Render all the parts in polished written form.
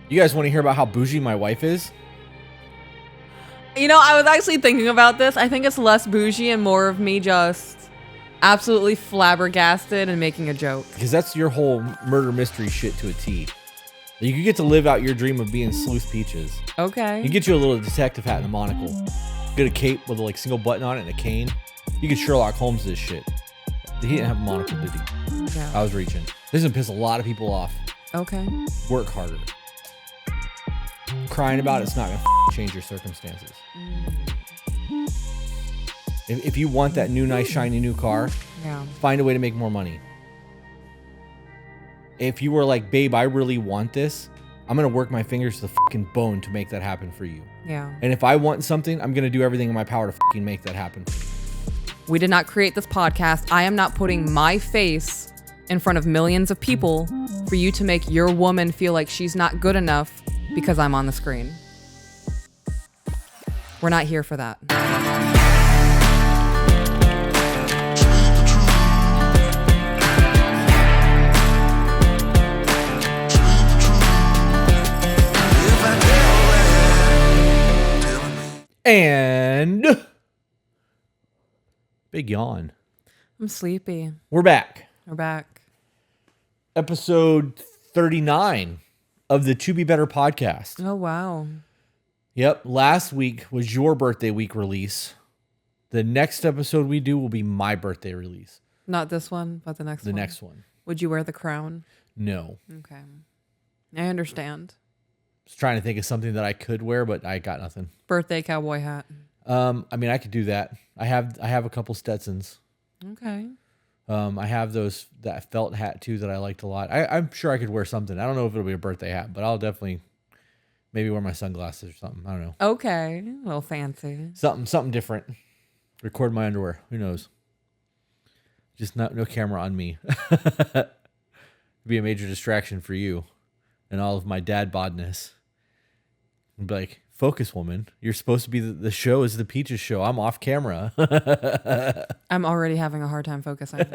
You guys want to hear about how bougie my wife is? You know, I was actually thinking about this. I think it's less bougie and more of me just absolutely flabbergasted and making a joke. Because that's your whole murder mystery shit to a T. You could get to live out your dream of being Sleuth Peaches. Okay. You get you a little detective hat and a monocle. Get a cape with a like single button on it and a cane. You could Sherlock Holmes this shit. He didn't have a monocle, did he? No. I was reaching. This is gonna piss a lot of people off. Okay. Work harder. Crying about it's not gonna change your circumstances. If you want that new, nice, shiny new car, find a way to make more money. If you were like, babe, I really want this, I'm going to work my fingers to the fucking bone to make that happen for you. Yeah. And if I want something, I'm going to do everything in my power to fucking make that happen for you. We did not create this podcast. I am not putting my face in front of millions of people for you to make your woman feel like she's not good enough because I'm on the screen. We're not here for that. And big yawn. I'm sleepy. We're back. We're back. Episode 39 of the To Be Better podcast. Oh, wow. Yep. Last week was your birthday week release. The next episode we do will be my birthday release. Not this one, but the next one. The next one. Would you wear the crown? No. Okay. I understand. I was trying to think of something that I could wear, but I got nothing. Birthday cowboy hat. I mean, I could do that. I have a couple Stetsons. Okay. I have that felt hat too that I liked a lot. I'm sure I could wear something. I don't know if it'll be a birthday hat, but I'll definitely maybe wear my sunglasses or something. I don't know. Okay. A little fancy. Something different. Record my underwear. Who knows? Just no camera on me. It'd be a major distraction for you and all of my dad bodness. I'd be like, focus, woman. You're supposed to be the show is the Peaches show. I'm off camera. I'm already having a hard time focusing.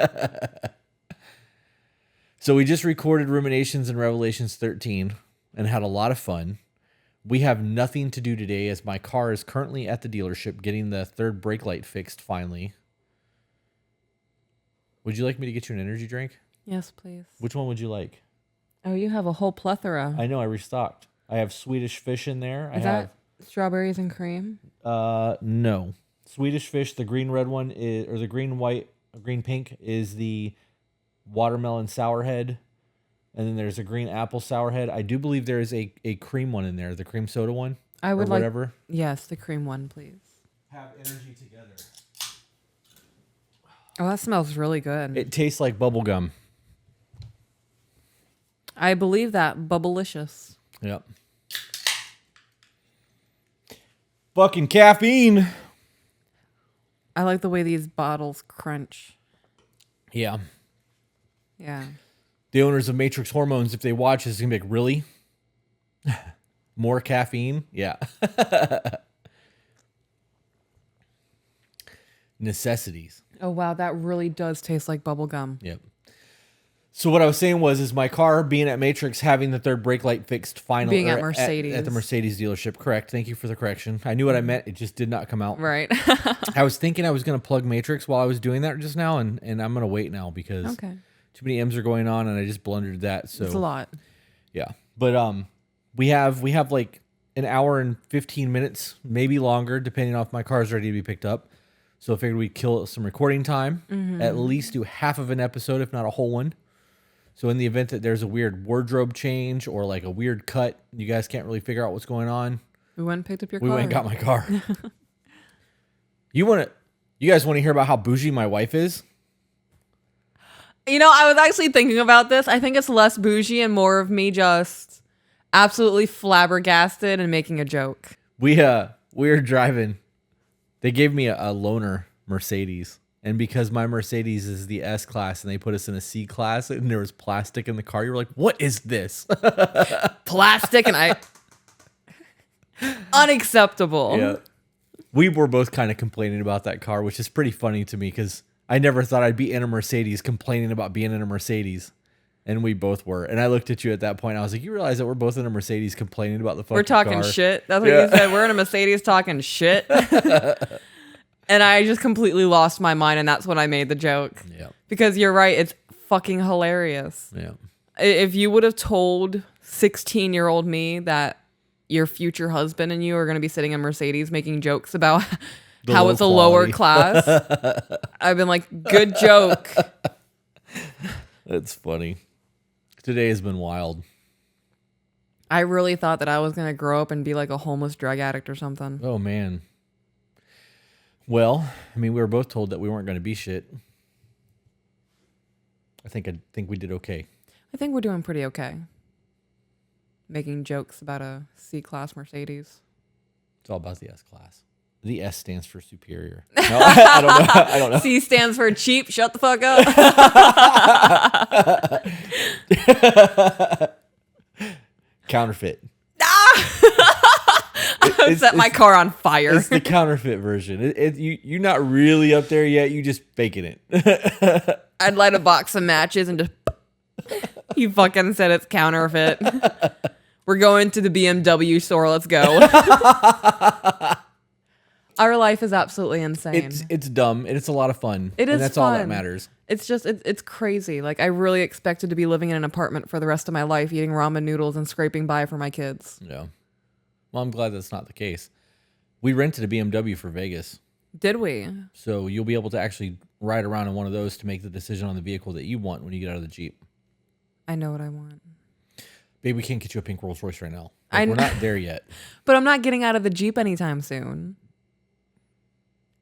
So we just recorded Ruminations and Revelations 13 and had a lot of fun. We have nothing to do today as my car is currently at the dealership getting the third brake light fixed finally. Would you like me to get you an energy drink? Yes, please. Which one would you like? Oh, you have a whole plethora. I know, I restocked. I have Swedish Fish in there. Is that strawberries and cream? No. Swedish Fish, the green red one is, or the green white, green pink is the watermelon sour head. And then there's a green apple sour head. I do believe there is a cream one in there, the cream soda one. I would or whatever. Yes, the cream one, please. Have energy together. Oh, that smells really good. It tastes like bubble gum. I believe that. Bubblicious. Yep. Fucking caffeine. I like the way these bottles crunch. Yeah. Yeah. The owners of Matrix Hormones, if they watch this, going to be like, really? More caffeine? Yeah. Necessities. Oh, wow. That really does taste like bubble gum. Yep. So what I was saying is my car being at Matrix, having the third brake light fixed finally. Being at Mercedes. At the Mercedes dealership. Correct. Thank you for the correction. I knew what I meant. It just did not come out. Right. I was thinking I was going to plug Matrix while I was doing that just now, and I'm going to wait now because too many M's are going on, and I just blundered that. So it's a lot. Yeah. But we have like an hour and 15 minutes, maybe longer, depending on if my car is ready to be picked up. So I figured we'd kill some recording time, at least do half of an episode, if not a whole one. So in the event that there's a weird wardrobe change or like a weird cut, you guys can't really figure out what's going on. We went and picked up your car. We went and got my car. You guys want to hear about how bougie my wife is? You know, I was actually thinking about this. I think it's less bougie and more of me just absolutely flabbergasted and making a joke. We were driving. They gave me a loaner Mercedes. And because my Mercedes is the S class and they put us in a C class and there was plastic in the car, you were like, what is this? Plastic and unacceptable. Yeah. We were both kind of complaining about that car, which is pretty funny to me because I never thought I'd be in a Mercedes complaining about being in a Mercedes. And we both were. And I looked at you at that point. I was like, you realize that we're both in a Mercedes complaining about the fucking We're talking car? shit. That's what you said. We're in a Mercedes talking shit. And I just completely lost my mind. And that's when I made the joke. Yeah. Because you're right. It's fucking hilarious. Yeah. If you would have told 16-year-old me that your future husband and you are going to be sitting in Mercedes making jokes about how it's a lower class, I've been like, good joke. That's funny. Today has been wild. I really thought that I was going to grow up and be like a homeless drug addict or something. Oh, man. Well, I mean, we were both told that we weren't going to be shit. I think we did okay. I think we're doing pretty okay. Making jokes about a C-class Mercedes. It's all about the S-class. The S stands for superior. No, I don't know. I don't know. C stands for cheap. Shut the fuck up. Counterfeit. I set my car on fire. It's the counterfeit version. You're not really up there yet. You just faking it. I'd light a box of matches and just... You fucking said it's counterfeit. We're going to the BMW store. Let's go. Our life is absolutely insane. It's dumb and it's a lot of fun. It is and that's fun. all that matters. It's just, it's crazy. Like, I really expected to be living in an apartment for the rest of my life, eating ramen noodles and scraping by for my kids. Yeah. Well, I'm glad that's not the case. We rented a BMW for Vegas. Did we? So you'll be able to actually ride around in one of those to make the decision on the vehicle that you want when you get out of the Jeep. I know what I want. Babe, we can't get you a pink Rolls Royce right now. We're not there yet. But I'm not getting out of the Jeep anytime soon.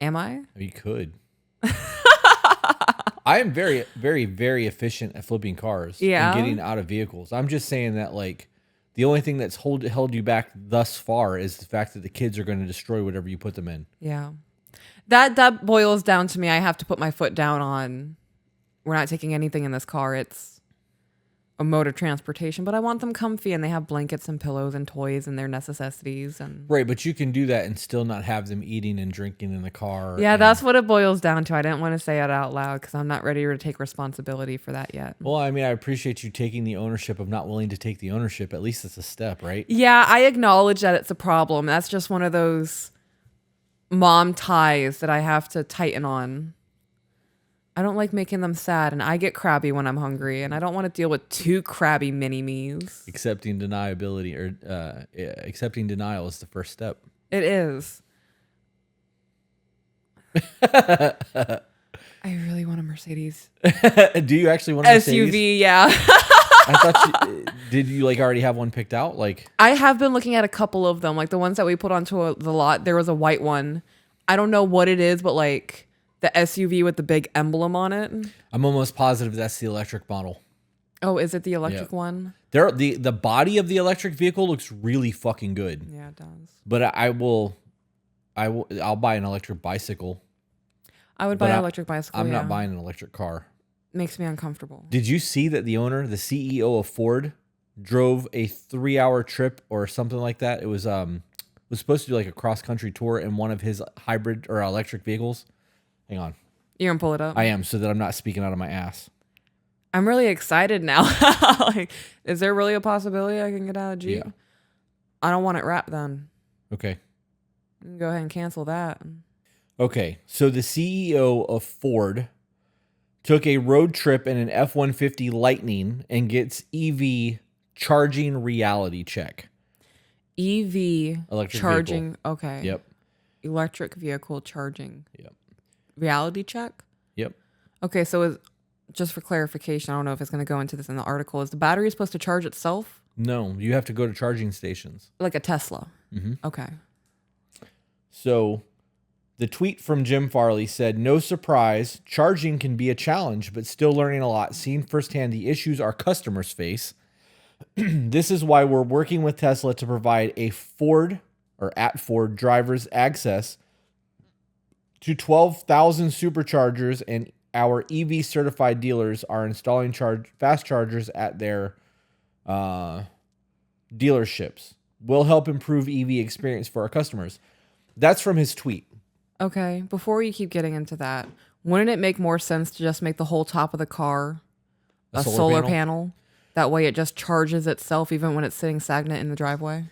Am I? You could. I am very, very, very efficient at flipping cars and getting out of vehicles. I'm just saying that, like, the only thing that's held you back thus far is the fact that the kids are going to destroy whatever you put them in. Yeah. That boils down to me. I have to put my foot down on, we're not taking anything in this car. It's a mode of transportation, but I want them comfy and they have blankets and pillows and toys and their necessities. And right, but you can do that and still not have them eating and drinking in the car. Yeah, that's what it boils down to. I didn't want to say it out loud because I'm not ready to take responsibility for that yet. Well, I mean, I appreciate you taking the ownership of not willing to take the ownership. At least it's a step, right? Yeah, I acknowledge that it's a problem. That's just one of those mom ties that I have to tighten on. I don't like making them sad, and I get crabby when I'm hungry, and I don't want to deal with two crabby mini-me's. Accepting denial is the first step. It is. I really want a Mercedes. Do you actually want a Mercedes? SUV, yeah. I thought did you like already have one picked out? Like, I have been looking at a couple of them, like the ones that we put onto the lot. There was a white one. I don't know what it is, but like the SUV with the big emblem on it. I'm almost positive that's the electric model. Oh, is it the electric one? The body of the electric vehicle looks really fucking good. Yeah, it does. But I'll buy an electric bicycle. I would buy an electric bicycle. I'm not buying an electric car. Makes me uncomfortable. Did you see that the owner, the CEO of Ford, drove a 3-hour trip or something like that? It was supposed to be like a cross-country tour in one of his hybrid or electric vehicles. Hang on. You're going to pull it up? I am, so that I'm not speaking out of my ass. I'm really excited now. Like, is there really a possibility I can get out of Jeep? Yeah. I don't want it wrapped then. Okay. You can go ahead and cancel that. Okay, so the CEO of Ford took a road trip in an F-150 Lightning and gets EV charging reality check. EV electric charging. vehicle. Okay. Yep. Electric vehicle charging. Yep. Reality check? Yep. Okay, so just for clarification, I don't know if it's going to go into this in the article. Is the battery supposed to charge itself? No, you have to go to charging stations. Like a Tesla? Mm-hmm. Okay. So the tweet from Jim Farley said, "No surprise, charging can be a challenge, but still learning a lot, seeing firsthand the issues our customers face. This is why we're working with Tesla to provide at Ford drivers access to 12,000 superchargers, and our EV certified dealers are installing fast chargers at their dealerships. Will help improve EV experience for our customers." That's from his tweet. Okay, before you keep getting into that, wouldn't it make more sense to just make the whole top of the car A solar panel. That way it just charges itself even when it's sitting stagnant in the driveway.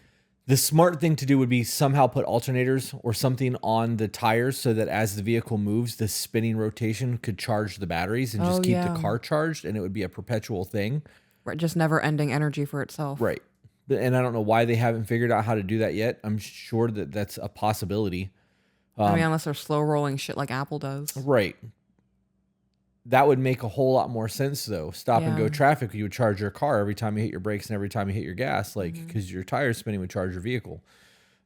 The smart thing to do would be somehow put alternators or something on the tires so that as the vehicle moves, the spinning rotation could charge the batteries and just keep the car charged, and it would be a perpetual thing. Right, just never ending energy for itself. Right. And I don't know why they haven't figured out how to do that yet. I'm sure that that's a possibility. I mean, unless they're slow rolling shit like Apple does. Right. That would make a whole lot more sense, though. Stop and go traffic, you would charge your car every time you hit your brakes and every time you hit your gas, like, because your tires spinning would charge your vehicle.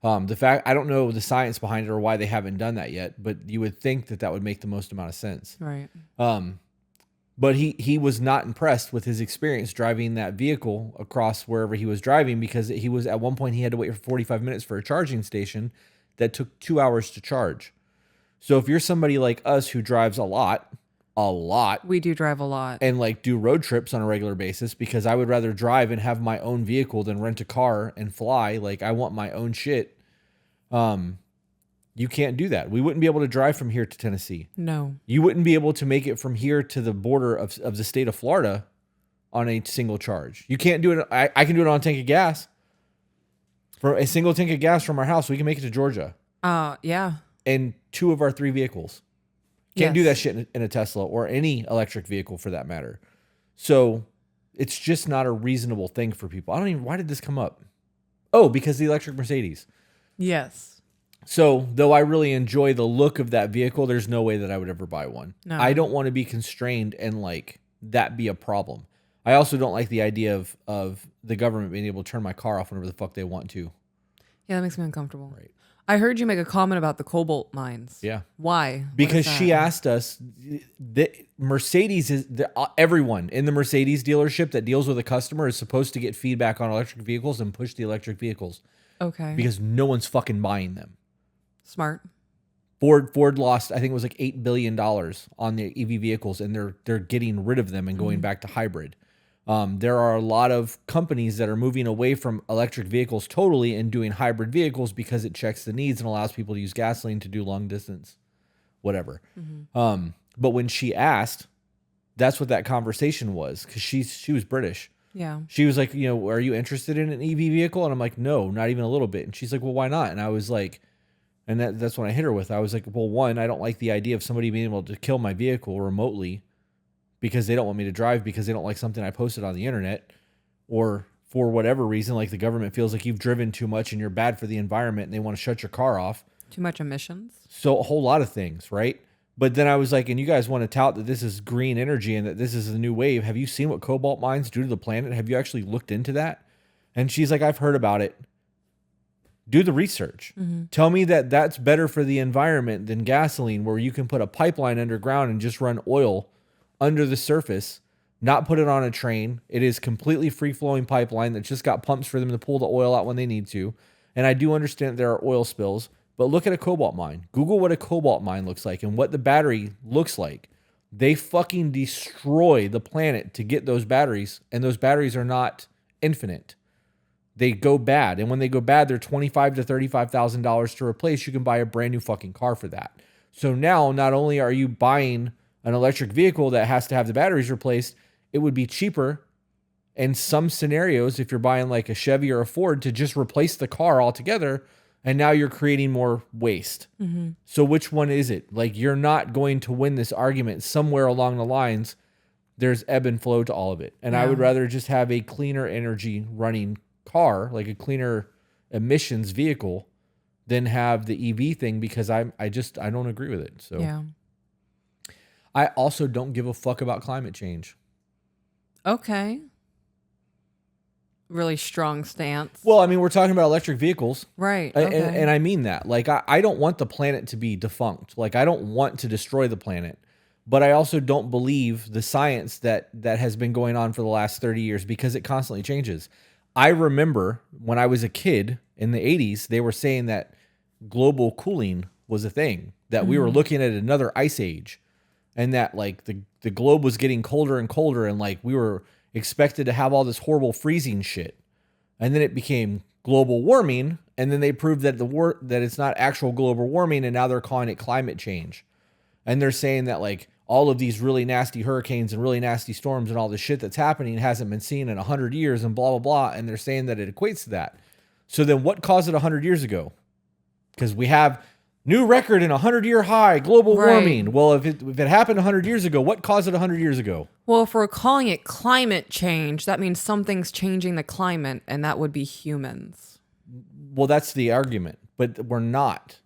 The fact, I don't know the science behind it or why they haven't done that yet, but you would think that that would make the most amount of sense. Right. But he was not impressed with his experience driving that vehicle across wherever he was driving, because he was, at one point he had to wait for 45 minutes for a charging station that took 2 hours to charge. So if you're somebody like us who drives a lot, we do drive a lot, and like do road trips on a regular basis, because I would rather drive and have my own vehicle than rent a car and fly. Like, I want my own shit. You can't do that. We wouldn't be able to drive from here to Tennessee. No. You wouldn't be able to make it from here to the border of the state of Florida on a single charge. You can't do it. I can do it on a tank of gas. For a single tank of gas from our house, we can make it to Georgia. Yeah. And 2 of our 3 vehicles. Can't do that shit in a Tesla or any electric vehicle for that matter. So it's just not a reasonable thing for people. Why did this come up? Oh, because the electric Mercedes. Yes. So though I really enjoy the look of that vehicle, there's no way that I would ever buy one. No. I don't want to be constrained and like that be a problem. I also don't like the idea of the government being able to turn my car off whenever the fuck they want to. Yeah, that makes me uncomfortable. Right. I heard you make a comment about the cobalt mines. Yeah. Why? Because she asked us, Mercedes everyone in the Mercedes dealership that deals with a customer is supposed to get feedback on electric vehicles and push the electric vehicles. Okay. Because no one's fucking buying them. Smart. Ford lost, I think it was like $8 billion on the EV vehicles, and they're getting rid of them and going back to hybrid. There are a lot of companies that are moving away from electric vehicles totally and doing hybrid vehicles because it checks the needs and allows people to use gasoline to do long distance, whatever. But when she asked, that's what that conversation was, because she was British. Yeah. She was like, are you interested in an EV vehicle? And I'm like, no, not even a little bit. And she's like, well, why not? And I was like, and that's when I hit her with, I was like, well, one, I don't like the idea of somebody being able to kill my vehicle remotely because they don't want me to drive, because they don't like something I posted on the internet, or for whatever reason, like the government feels like you've driven too much and you're bad for the environment and they want to shut your car off. Too much emissions. So a whole lot of things, right? But then I was like, and you guys want to tout that this is green energy and that this is the new wave. Have you seen what cobalt mines do to the planet? Have you actually looked into that? And she's like, I've heard about it. Do the research. Tell me that that's better for the environment than gasoline, where you can put a pipeline underground and just run oil under the surface, not put it on a train. It is completely free-flowing pipeline that's just got pumps for them to pull the oil out when they need to. And I do understand there are oil spills, but look at a cobalt mine. Google what a cobalt mine looks like and what the battery looks like. They fucking destroy the planet to get those batteries, and those batteries are not infinite. They go bad, and when they go bad, they're $25,000 to $35,000 to replace. You can buy a brand new fucking car for that. So now, not only are you buying an electric vehicle that has to have the batteries replaced, it would be cheaper in some scenarios if you're buying like a Chevy or a Ford to just replace the car altogether, and now you're creating more waste. So which one is it? Like, you're not going to win this argument. Somewhere along the lines, there's ebb and flow to all of it. And I would rather just have a cleaner energy running car, like a cleaner emissions vehicle, than have the EV thing, because I don't agree with it. So yeah. I also don't give a fuck about climate change. Okay. Really strong stance. Well, I mean, we're talking about electric vehicles. Right. Okay. And I mean that. Like, I don't want the planet to be defunct. Like, I don't want to destroy the planet. But I also don't believe the science that has been going on for the last 30 years, because it constantly changes. I remember when I was a kid in the 80s, they were saying that global cooling was a thing, that we were looking at another ice age, and that like the globe was getting colder and colder, and like we were expected to have all this horrible freezing shit. And then it became global warming, and then they proved that that it's not actual global warming, and now they're calling it climate change. And they're saying that like all of these really nasty hurricanes and really nasty storms and all this shit that's happening hasn't been seen in 100 years and blah, blah, blah. And they're saying that it equates to that. So then what caused it 100 years ago? Because we have new record in 100-year high global warming. Well, if it happened 100 years ago, what caused it 100 years ago? Well, if we're calling it climate change, that means something's changing the climate, and that would be humans. Well, that's the argument, but we're not.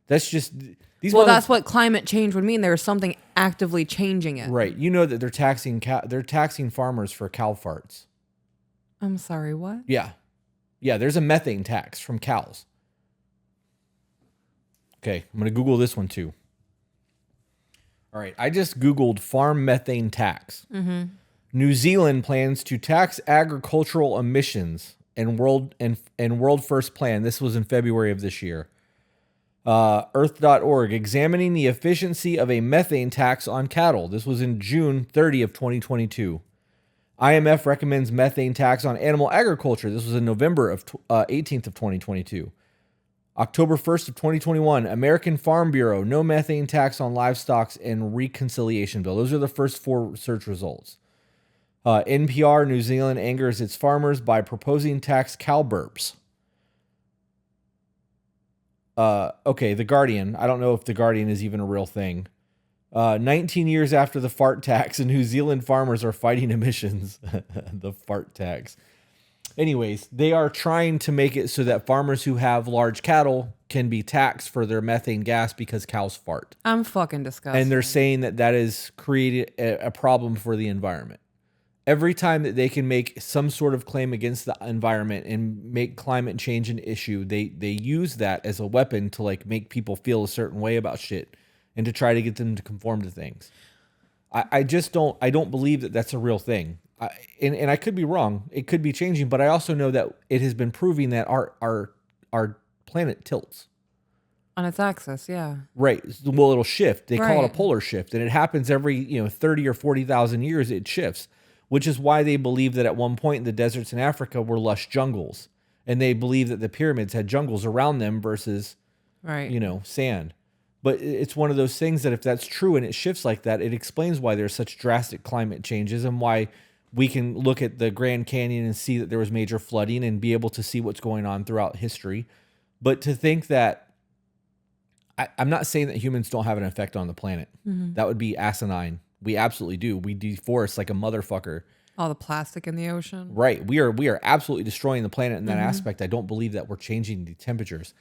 That's just these. Well, that's what climate change would mean. There's something actively changing it. Right. You know that they're taxing farmers for cow farts. I'm sorry, what? Yeah. Yeah, there's a methane tax from cows. Okay, I'm going to Google this one too. All right, I just Googled farm methane tax. Mm-hmm. New Zealand plans to tax agricultural emissions and world first plan. This was in February of this year. Earth.org, examining the efficiency of a methane tax on cattle. This was in June 30 of 2022. IMF recommends methane tax on animal agriculture. This was in November of 18th of 2022. October 1st of 2021, American Farm Bureau, no methane tax on livestock and reconciliation bill. Those are the first 4 search results. NPR, New Zealand angers its farmers by proposing tax cow burps. Okay, The Guardian. I don't know if The Guardian is even a real thing. 19 years after the fart tax, New Zealand farmers are fighting emissions. The fart tax. Anyways, they are trying to make it so that farmers who have large cattle can be taxed for their methane gas because cows fart. I'm fucking disgusted. And they're saying that that is creating a problem for the environment. Every time that they can make some sort of claim against the environment and make climate change an issue, they use that as a weapon to like make people feel a certain way about shit and to try to get them to conform to things. I don't believe that that's a real thing. And I could be wrong. It could be changing, but I also know that it has been proving that our planet tilts. On its axis, yeah. Right. Well, it'll shift. They call it a Right. polar shift, and it happens every 30 or 40,000 years. It shifts, which is why they believe that at one point the deserts in Africa were lush jungles, and they believe that the pyramids had jungles around them versus, right, sand. But it's one of those things that if that's true and it shifts like that, it explains why there's such drastic climate changes and why we can look at the Grand Canyon and see that there was major flooding and be able to see what's going on throughout history. But to think that, I'm not saying that humans don't have an effect on the planet. Mm-hmm. That would be asinine. We absolutely do. We deforest like a motherfucker. all the plastic in the ocean. Right. We are absolutely destroying the planet in that aspect. I don't believe that we're changing the temperatures.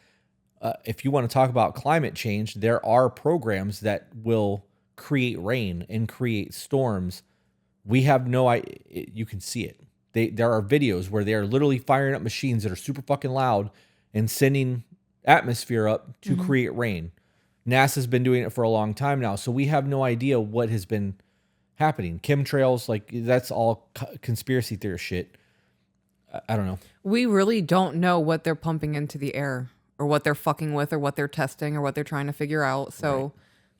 If you want to talk about climate change, there are programs that will create rain and create storms. We have no idea. You can see it. There are videos where they are literally firing up machines that are super fucking loud and sending atmosphere up to create rain. NASA's been doing it for a long time now, so we have no idea what has been happening. Chemtrails, like that's all conspiracy theorist shit. I don't know. We really don't know what they're pumping into the air or what they're fucking with or what they're testing or what they're trying to figure out. So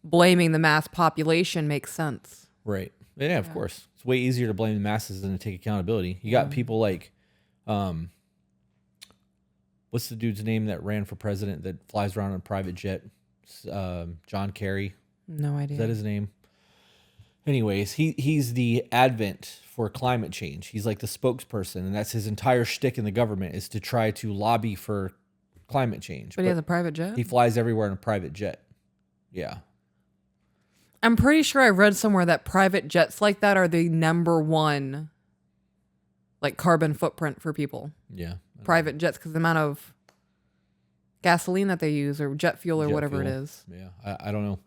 blaming the mass population makes sense. Right. Yeah, of course. It's way easier to blame the masses than to take accountability. You got people like, what's the dude's name that ran for president that flies around in a private jet? John Kerry. No idea. Is that his name? Anyways, he's the advent for climate change. He's like the spokesperson, and that's his entire shtick in the government is to try to lobby for climate change. But he has a private jet? He flies everywhere in a private jet. Yeah. I'm pretty sure I read somewhere that private jets like that are the number one like carbon footprint for people. Yeah. Private jets, because the amount of gasoline that they use or jet fuel or whatever it is. Yeah. I don't know.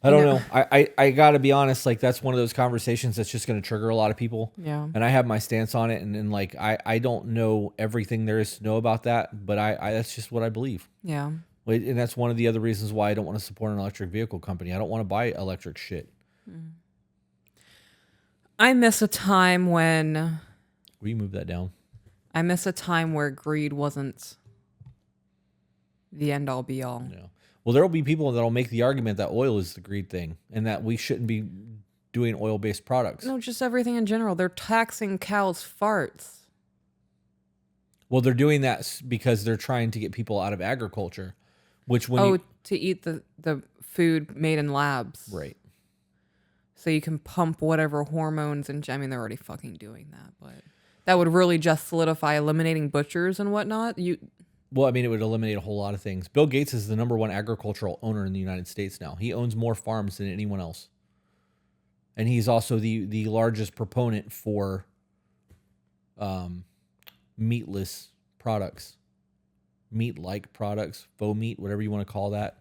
I don't know. I got to be honest. Like that's one of those conversations that's just going to trigger a lot of people. Yeah. And I have my stance on it. And like, I don't know everything there is to know about that, but I that's just what I believe. Yeah. And that's one of the other reasons why I don't want to support an electric vehicle company. I don't want to buy electric shit. I miss a time when... Will you move that down? I miss a time where greed wasn't the end all be all. Yeah. Well, there will be people that will make the argument that oil is the greed thing and that we shouldn't be doing oil-based products. No, just everything in general. They're taxing cows' farts. Well, they're doing that because they're trying to get people out of agriculture, which when to eat the food made in labs. Right. So you can pump whatever hormones and I mean, they're already fucking doing that, but that would really just solidify eliminating butchers and whatnot. Well, I mean, it would eliminate a whole lot of things. Bill Gates is the #1 agricultural owner in the United States now. He owns more farms than anyone else. And he's also the largest proponent for meatless products, meat-like products, faux meat, whatever you want to call that.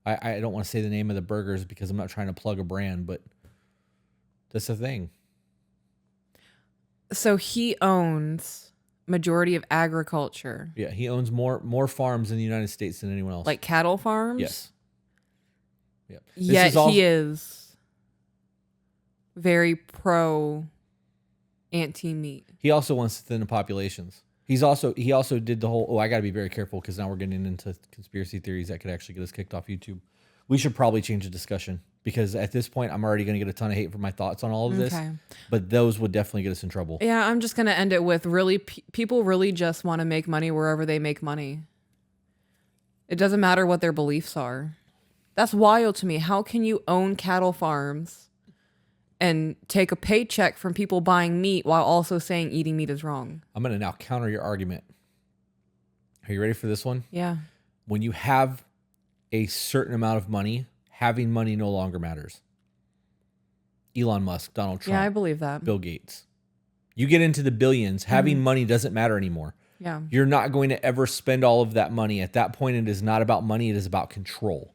I don't want to say the name of the burgers because I'm not trying to plug a brand, but that's the thing. So he owns majority of agriculture. Yeah, he owns more farms in the United States than anyone else. Like cattle farms? Yes. Yep. Yet he is very pro anti-meat. He also wants to thin the populations. He also did the whole, I got to be very careful because now we're getting into conspiracy theories that could actually get us kicked off YouTube. We should probably change the discussion because at this point, I'm already going to get a ton of hate for my thoughts on all of this. But those would definitely get us in trouble. Yeah, I'm just going to end it with really, people really just want to make money wherever they make money. It doesn't matter what their beliefs are. That's wild to me. How can you own cattle farms and take a paycheck from people buying meat while also saying eating meat is wrong? I'm going to now counter your argument. Are you ready for this one? Yeah. When you have a certain amount of money, having money no longer matters. Elon Musk, Donald Trump. Yeah, I believe that. Bill Gates. You get into the billions, having money doesn't matter anymore. Yeah. You're not going to ever spend all of that money. At that point, it is not about money. It is about control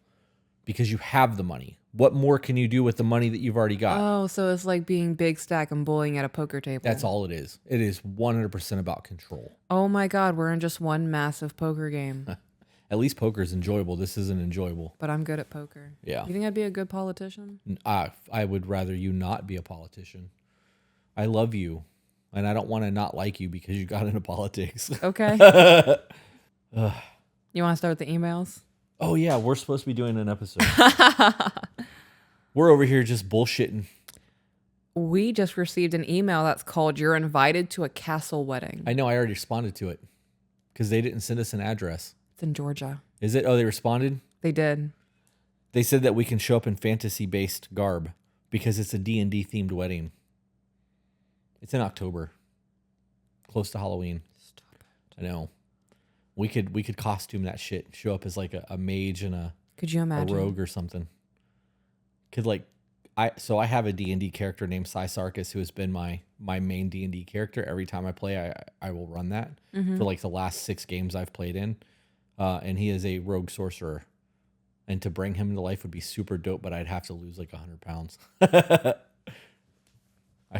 because you have the money. What more can you do with the money that you've already got? Oh, so it's like being big stack and bullying at a poker table. That's all it is. It is 100% about control. Oh my God, we're in just one massive poker game. At least poker is enjoyable. This isn't enjoyable. But I'm good at poker. Yeah. You think I'd be a good politician? I would rather you not be a politician. I love you, and I don't want to not like you because you got into politics. Okay. You want to start with the emails? Oh, yeah. We're supposed to be doing an episode. We're over here just bullshitting. We just received an email that's called "You're invited to a castle wedding." I know. I already responded to it because they didn't send us an address. It's in Georgia. Is it? Oh, they responded? They did. They said that we can show up in fantasy-based garb because it's a D&D themed wedding. It's in October. Close to Halloween. Stop it. I know. We could costume that shit. Show up as like a mage and Could you imagine? a rogue or something. I have a D&D character named Sarkis who has been my main D&D character. Every time I play, I will run that for like the last 6 games I've played in. And he is a rogue sorcerer. And to bring him to life would be super dope, but I'd have to lose like 100 pounds. I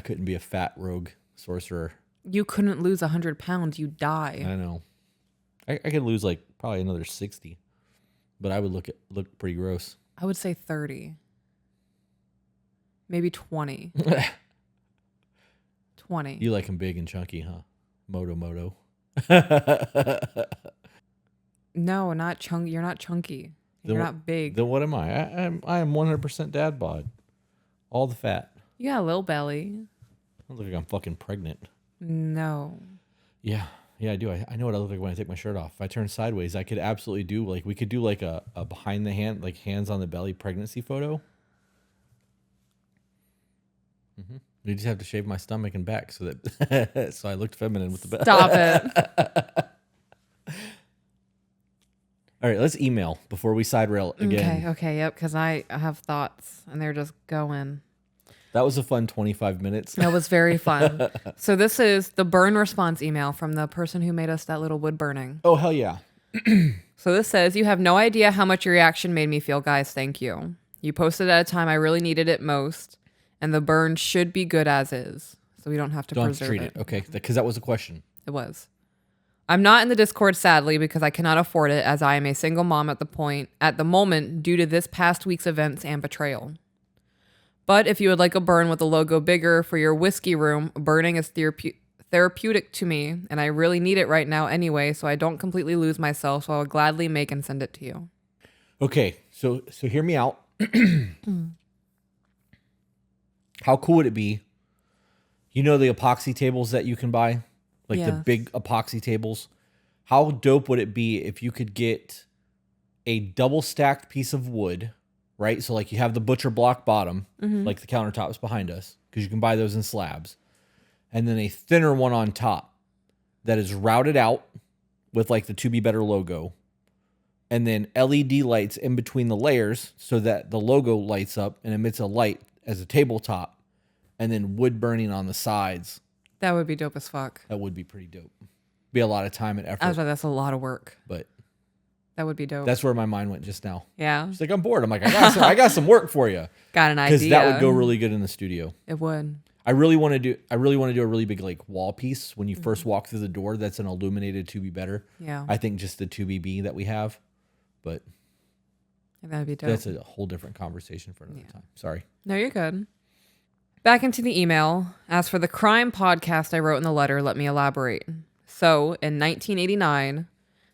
couldn't be a fat rogue sorcerer. You couldn't lose 100 pounds. You'd die. I know. I could lose like probably another 60, but I would look pretty gross. I would say 30. Maybe 20. 20. You like him big and chunky, huh? Moto. No, not chunky. You're not chunky. You're not big. Then what am I? I am 100% dad bod. All the fat. You got a little belly. I look like I'm fucking pregnant. No. Yeah, I do. I know what I look like when I take my shirt off. If I turn sideways, I could absolutely do like we could do like a behind the hand, like hands on the belly pregnancy photo. You just have to shave my stomach and back so that so I looked feminine with the belly. Stop it. All right, let's email before we side rail again. Okay, yep, because I have thoughts and they're just going. That was a fun 25 minutes. That was very fun. So this is the burn response email from the person who made us that little wood burning. Oh, hell yeah. So this says, "You have no idea how much your reaction made me feel, guys. Thank you. You posted at a time I really needed it most, and the burn should be good as is. So we don't have to preserve treat it. Okay, because that was a question. It was. I'm not in the Discord, sadly, because I cannot afford it, as I am a single mom at the moment due to this past week's events and betrayal. But if you would like a burn with the logo bigger for your whiskey room, burning is therapeutic to me, and I really need it right now anyway, so I don't completely lose myself, so I would gladly make and send it to you." Okay, so hear me out. How cool would it be? You know the epoxy tables that you can buy? Like the big epoxy tables? How dope would it be if you could get a double stacked piece of wood right? So like you have the butcher block bottom, like the countertops behind us, because you can buy those in slabs. And then a thinner one on top that is routed out with like the To Be Better logo. And then LED lights in between the layers so that the logo lights up and emits a light as a tabletop. And then wood burning on the sides. That would be dope as fuck. That would be pretty dope. Be a lot of time and effort. I was like, that's a lot of work. But that would be dope. That's where my mind went just now. Yeah. She's like, I'm bored. I'm like, I got some work for you. Got an idea. Because that would go really good in the studio. It would. I really want to do a really big like wall piece when you first walk through the door. That's an illuminated To Be Better. Yeah. I think just the 2BB that we have, but that'd be dope. that's a whole different conversation for another time. Sorry. No, you're good. Back into the email. As for the crime podcast I wrote in the letter, let me elaborate. So, in 1989,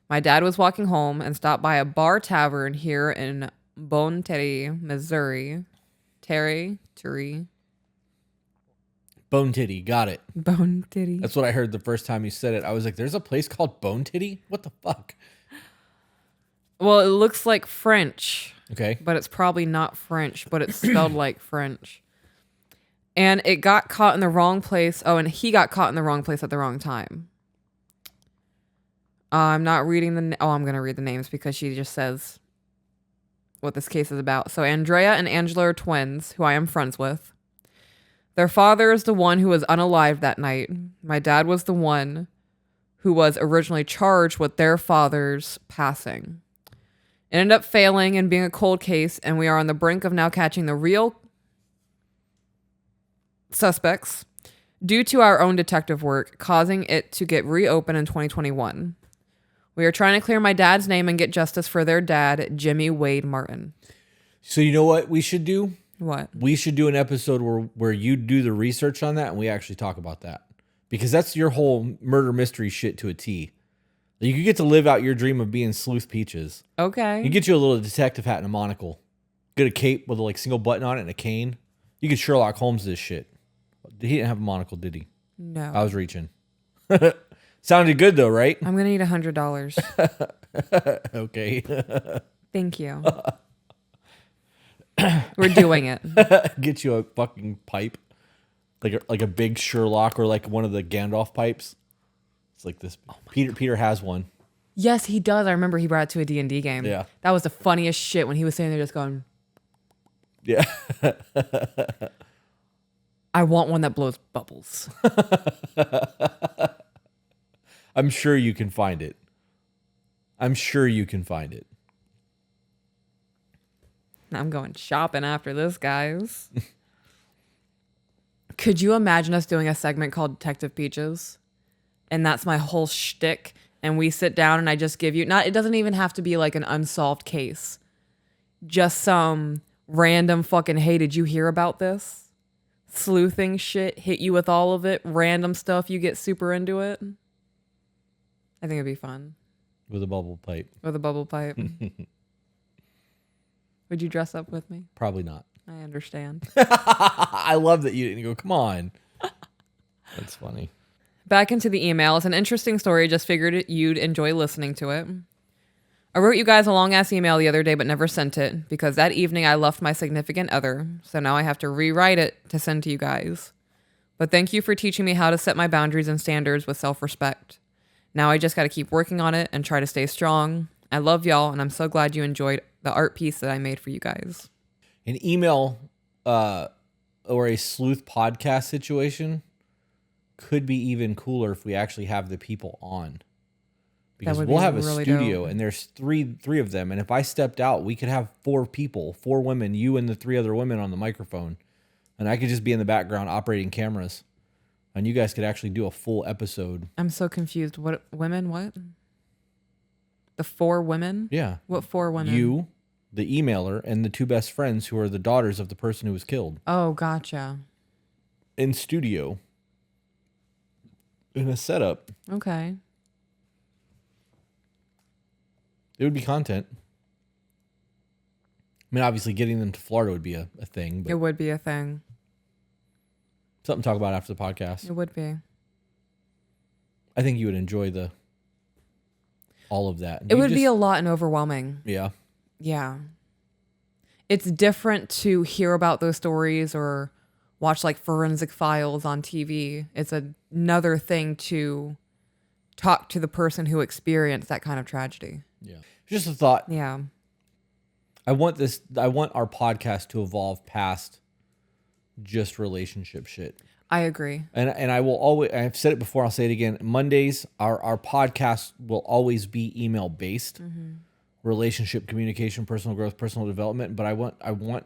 my dad was walking home and stopped by a bar tavern here in Bonne Terre, Missouri. Terry. Bone Titty. Got it. Bone Titty. That's what I heard the first time you said it. I was like, there's a place called Bone Titty? What the fuck? Well, it looks like French. Okay. But it's probably not French, but it's spelled like French. And it got caught in the wrong place. Oh, and he got caught in the wrong place at the wrong time. I'm not reading I'm going to read the names because she just says what this case is about. So Andrea and Angela are twins who I am friends with. Their father is the one who was unalived that night. My dad was the one who was originally charged with their father's passing. It ended up failing and being a cold case, and we are on the brink of now catching the real suspects due to our own detective work, causing it to get reopened in 2021. We are trying to clear my dad's name and get justice for their dad, Jimmy Wade Martin. So you know what we should do? What? We should do an episode where you do the research on that and we actually talk about that. Because that's your whole murder mystery shit to a T. You could get to live out your dream of being Sleuth Peaches. Okay. You get you a little detective hat and a monocle. Get a cape with a like single button on it and a cane. You could Sherlock Holmes this shit. He didn't have a monocle, did he? No. I was reaching. Sounded good though, right? I'm going to need $100. Okay. Thank you. We're doing it. Get you a fucking pipe. Like a big Sherlock or like one of the Gandalf pipes. It's like this. Oh Peter has one. Yes, he does. I remember he brought it to a D&D game. Yeah. That was the funniest shit when he was sitting there just going, yeah. I want one that blows bubbles. I'm sure you can find it. I'm going shopping after this, guys. Could you imagine us doing a segment called Detective Peaches? And that's my whole shtick. And we sit down and I just give you, it doesn't even have to be like an unsolved case. Just some random fucking, hey, did you hear about this? Sleuthing shit, hit you with all of it, random stuff, you get super into it. I think it'd be fun. With a bubble pipe. Would you dress up with me? Probably not. I understand. I love that you didn't go, come on. That's funny. Back into the email. It's an interesting story. Just figured you'd enjoy listening to it. I wrote you guys a long-ass email the other day, but never sent it because that evening I left my significant other. So now I have to rewrite it to send to you guys. But thank you for teaching me how to set my boundaries and standards with self-respect. Now I just got to keep working on it and try to stay strong. I love y'all, and I'm so glad you enjoyed the art piece that I made for you guys. An email or a sleuth podcast situation could be even cooler if we actually have the people on. Because we'll have a really studio dope. And there's three of them. And if I stepped out, we could have 4 people, 4 women, you and the 3 other women on the microphone. And I could just be in the background operating cameras. And you guys could actually do a full episode. I'm so confused. What women? What? The 4 women? Yeah. What 4 women? You, the emailer, and the 2 best friends who are the daughters of the person who was killed. Oh, gotcha. In studio. In a setup. Okay. It would be content. I mean, obviously, getting them to Florida would be a thing. But it would be a thing. Something to talk about after the podcast. It would be. I think you would enjoy all of that. It would be a lot and overwhelming. Yeah. Yeah. it's different to hear about those stories or watch like forensic files on TV. It's another thing to talk to the person who experienced that kind of tragedy. Yeah. Just a thought. Yeah. I want our podcast to evolve past just relationship shit. I agree. And I will always, I've said it before, I'll say it again. Mondays, our podcast will always be email based. Relationship, communication, personal growth, personal development. But I want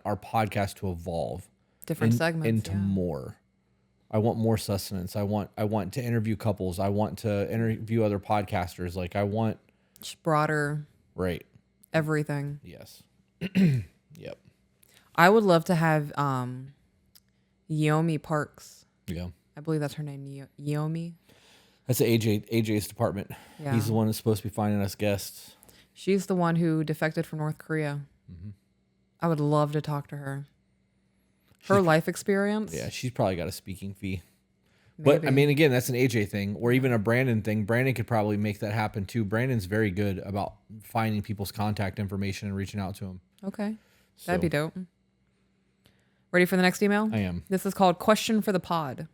our podcast to evolve Different segments into more. I want more sustenance. I want to interview couples. I want to interview other podcasters. Like I want just broader. Right. Everything. Yes. Yep. I would love to have Yomi Parks. Yeah. I believe that's her name, Yomi. That's AJ's department. Yeah. He's the one that's supposed to be finding us guests. She's the one who defected from North Korea. I would love to talk to her. Her life experience. Yeah, she's probably got a speaking fee. Maybe. But I mean, again, that's an AJ thing, or even a Brandon thing. Brandon could probably make that happen too. Brandon's very good about finding people's contact information and reaching out to them. Okay, that'd be dope. Ready for the next email? I am. This is called Question for the Pod.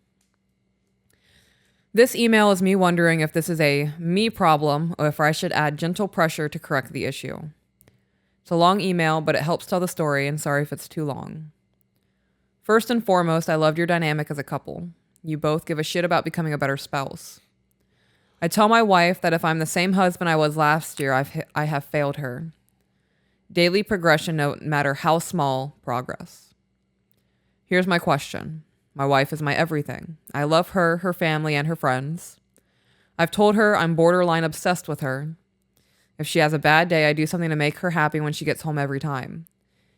This email is me wondering if this is a me problem or if I should add gentle pressure to correct the issue. It's a long email, but it helps tell the story, and sorry if it's too long. First and foremost, I loved your dynamic as a couple. You both give a shit about becoming a better spouse. I tell my wife that if I'm the same husband I was last year, I have failed her. Daily progression, no matter how small, progress. Here's my question. My wife is my everything. I love her, her family, and her friends. I've told her I'm borderline obsessed with her. If she has a bad day, I do something to make her happy when she gets home every time.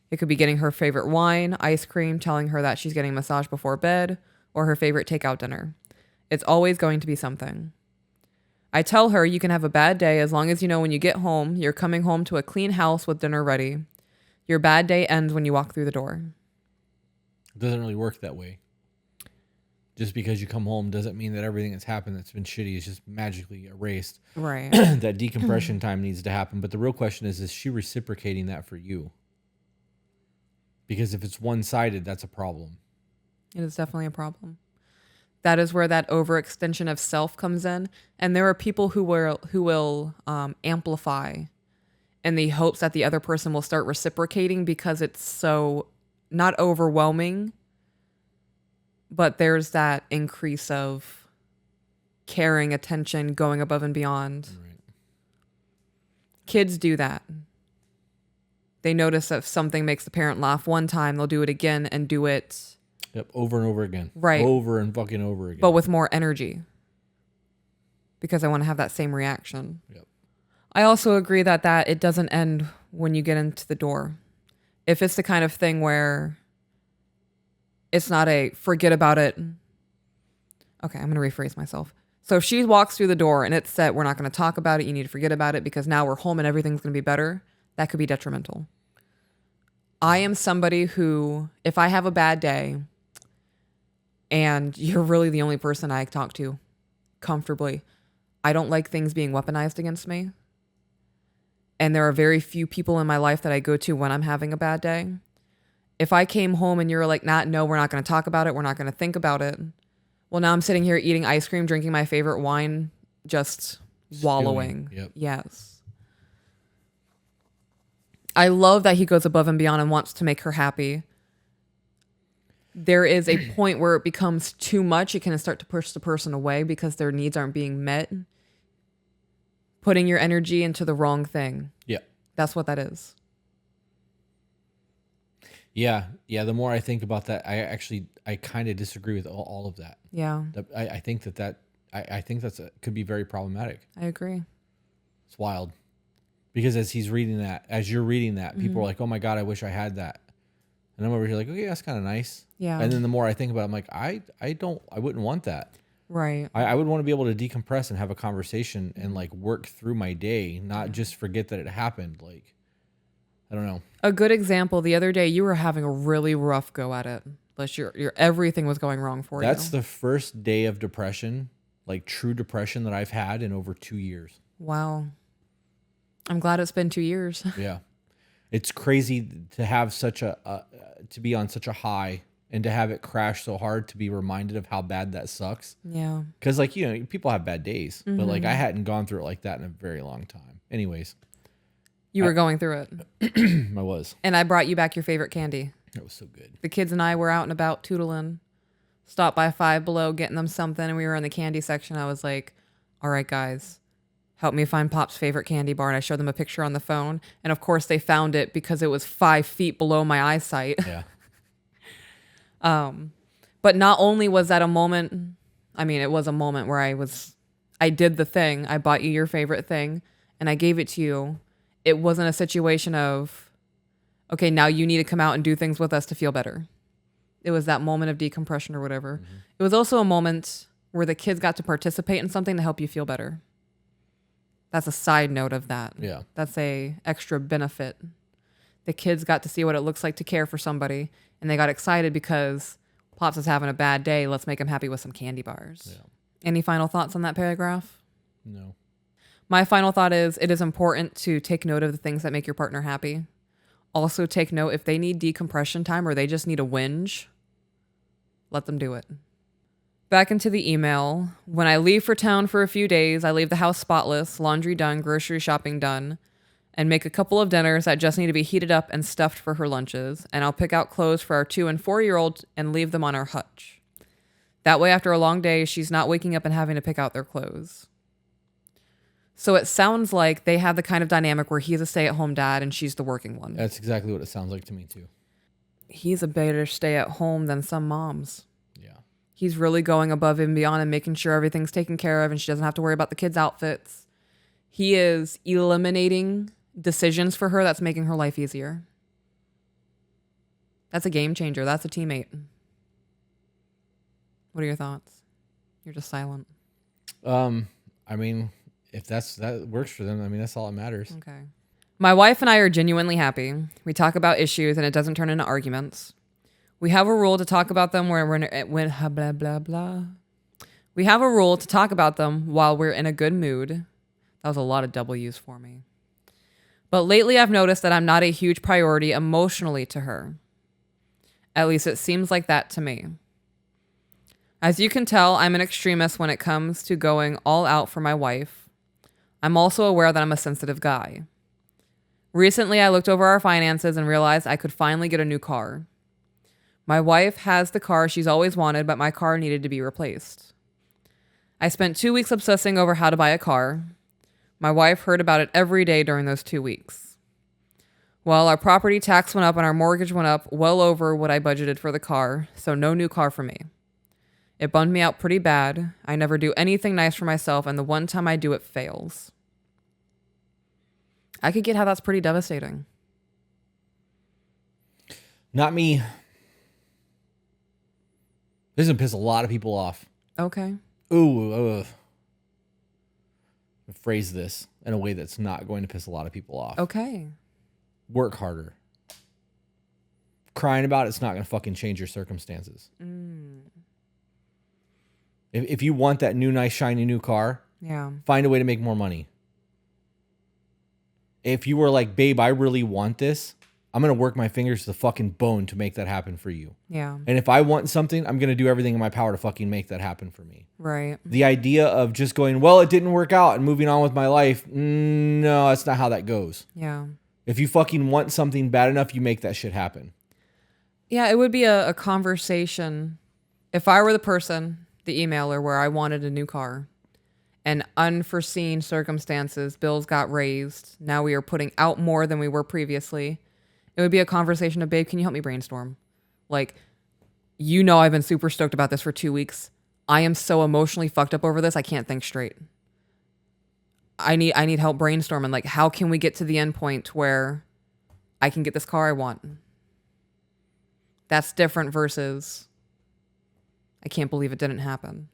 It could be getting her favorite wine, ice cream, telling her that she's getting a massage before bed, or her favorite takeout dinner. It's always going to be something. I tell her you can have a bad day as long as you know when you get home, you're coming home to a clean house with dinner ready. Your bad day ends when you walk through the door. It doesn't really work that way. Just because you come home doesn't mean that everything that's happened that's been shitty is just magically erased. Right. That decompression time needs to happen. But the real question is she reciprocating that for you? Because if it's one-sided, that's a problem. It is definitely a problem. That is where that overextension of self comes in. And there are people who will amplify in the hopes that the other person will start reciprocating because it's so not overwhelming, but there's that increase of caring, attention, going above and beyond. Right. Kids do that. They notice if something makes the parent laugh one time, they'll do it again and do it. Yep, over and over again. Right. Over and fucking over again. But with more energy. Because I want to have that same reaction. Yep. I also agree that it doesn't end when you get into the door. If it's the kind of thing where it's not a forget about it. Okay, I'm going to rephrase myself. So if she walks through the door and it's set, we're not going to talk about it, you need to forget about it because now we're home and everything's going to be better, that could be detrimental. I am somebody who, if I have a bad day and you're really the only person I talk to comfortably, I don't like things being weaponized against me. And there are very few people in my life that I go to when I'm having a bad day. If I came home and you're like, no, we're not going to talk about it. We're not going to think about it. Well, now I'm sitting here eating ice cream, drinking my favorite wine, just wallowing. Yep. Yes. I love that he goes above and beyond and wants to make her happy. There is a point where it becomes too much. It can start to push the person away because their needs aren't being met. Putting your energy into the wrong thing. Yeah. That's what that is. Yeah. The more I think about that, I kind of disagree with all of that. Yeah. I think that's could be very problematic. I agree. It's wild. Because as you're reading that, people are like, oh my God, I wish I had that. And I'm over here like, okay, that's kind of nice. Yeah. And then the more I think about it, I'm like, I wouldn't want that. Right. I would want to be able to decompress and have a conversation and like work through my day, not just forget that it happened. Like, I don't know. A good example, the other day you were having a really rough go at it. Like your everything was going wrong for you. That's the first day of depression, like true depression that I've had in over 2 years. Wow. I'm glad it's been 2 years. Yeah. It's crazy to have to be on such a high and to have it crash so hard to be reminded of how bad that sucks. Yeah. Because, like, people have bad days, but, like, I hadn't gone through it like that in a very long time. Anyways. You were going through it. I was. And I brought you back your favorite candy. That was so good. The kids and I were out and about tootling. Stopped by Five Below getting them something, and we were in the candy section. I was like, all right, guys, help me find Pop's favorite candy bar. And I showed them a picture on the phone. And, of course, they found it because it was 5 feet below my eyesight. Yeah. But not only was that a moment, I mean, it was a moment where I did the thing. I bought you your favorite thing and I gave it to you. It wasn't a situation of, okay, now you need to come out and do things with us to feel better. It was that moment of decompression or whatever. Mm-hmm. It was also a moment where the kids got to participate in something to help you feel better. That's a side note of that. Yeah. That's a extra benefit. The kids got to see what it looks like to care for somebody, and they got excited because Pops is having a bad day. Let's make him happy with some candy bars. Yeah. Any final thoughts on that paragraph? No. My final thought is it is important to take note of the things that make your partner happy. Also take note if they need decompression time or they just need a whinge, let them do it. Back into the email. When I leave for town for a few days, I leave the house spotless, laundry done, grocery shopping done, and make a couple of dinners that just need to be heated up and stuffed for her lunches. And I'll pick out clothes for our 2 and 4-year-old and leave them on our hutch. That way, after a long day, she's not waking up and having to pick out their clothes. So it sounds like they have the kind of dynamic where he's a stay-at-home dad and she's the working one. That's exactly what it sounds like to me, too. He's a better stay-at-home than some moms. Yeah. He's really going above and beyond and making sure everything's taken care of and she doesn't have to worry about the kids' outfits. He is eliminating decisions for her that's making her life easier. That's a game changer. That's a teammate. What are your thoughts? You're just silent. I mean, if that works for them, I mean, that's all that matters. Okay. My wife and I are genuinely happy. We talk about issues and it doesn't turn into arguments. We have a rule to talk about them when blah blah blah. We have a rule to talk about them while we're in a good mood. That was a lot of W's for me. But lately I've noticed that I'm not a huge priority emotionally to her. At least it seems like that to me. As you can tell, I'm an extremist when it comes to going all out for my wife. I'm also aware that I'm a sensitive guy. Recently, I looked over our finances and realized I could finally get a new car. My wife has the car she's always wanted, but my car needed to be replaced. I spent 2 weeks obsessing over how to buy a car. My wife heard about it every day during those 2 weeks. Well, our property tax went up and our mortgage went up well over what I budgeted for the car, so no new car for me. It bummed me out pretty bad. I never do anything nice for myself, and the one time I do, it fails. I could get how that's pretty devastating. Not me. This is going to piss a lot of people off. Okay. Ooh. Phrase this in a way that's not going to piss a lot of people off. Okay. Work harder. Crying about it's not going to fucking change your circumstances. If you want that new, nice, shiny new car, find a way to make more money. If you were like, babe, I really want this, I'm going to work my fingers to the fucking bone to make that happen for you. Yeah. And if I want something, I'm going to do everything in my power to fucking make that happen for me. Right. The idea of just going, well, it didn't work out and moving on with my life, no, that's not how that goes. Yeah. If you fucking want something bad enough, you make that shit happen. Yeah, it would be a conversation. If I were the person, the emailer, where I wanted a new car and unforeseen circumstances, bills got raised, now we are putting out more than we were previously, it would be a conversation of, babe, can you help me brainstorm? Like, I've been super stoked about this for 2 weeks. I am so emotionally fucked up over this, I can't think straight. I need help brainstorming. Like, how can we get to the end point where I can get this car I want? That's different versus, I can't believe it didn't happen.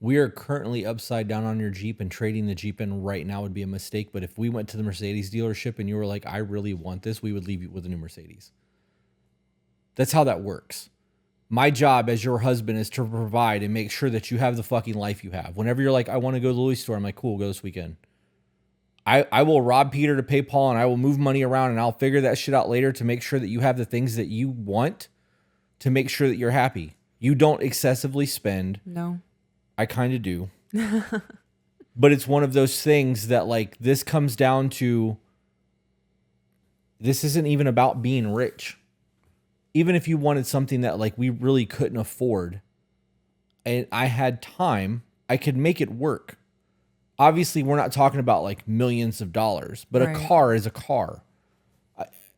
We are currently upside down on your Jeep, and trading the Jeep in right now would be a mistake. But if we went to the Mercedes dealership and you were like, I really want this, we would leave you with a new Mercedes. That's how that works. My job as your husband is to provide and make sure that you have the fucking life you have. Whenever you're like, I want to go to the Louis store, I'm like, cool, go this weekend. I will rob Peter to pay Paul, and I will move money around, and I'll figure that shit out later to make sure that you have the things that you want to make sure that you're happy. You don't excessively spend. No. I kind of do. But it's one of those things that, like, this comes down to, this isn't even about being rich. Even if you wanted something that, like, we really couldn't afford and I had time, I could make it work. Obviously, we're not talking about like millions of dollars, but Right. a car is a car.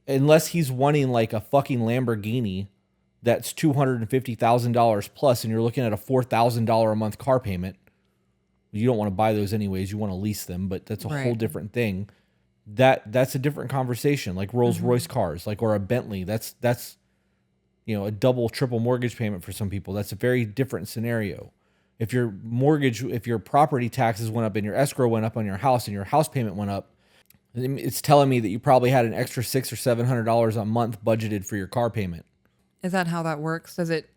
Unless he's wanting like a fucking Lamborghini that's $250,000 plus, and you're looking at a $4,000 a month car payment. You don't want to buy those anyways. You want to lease them, but that's a whole Right. different thing. That's a different conversation. Like Rolls Royce cars, like, or a Bentley. That's a double, triple mortgage payment for some people. That's a very different scenario. If your property taxes went up and your escrow went up on your house and your house payment went up, it's telling me that you probably had an extra $600 or $700 a month budgeted for your car payment. Is that how that works? Is it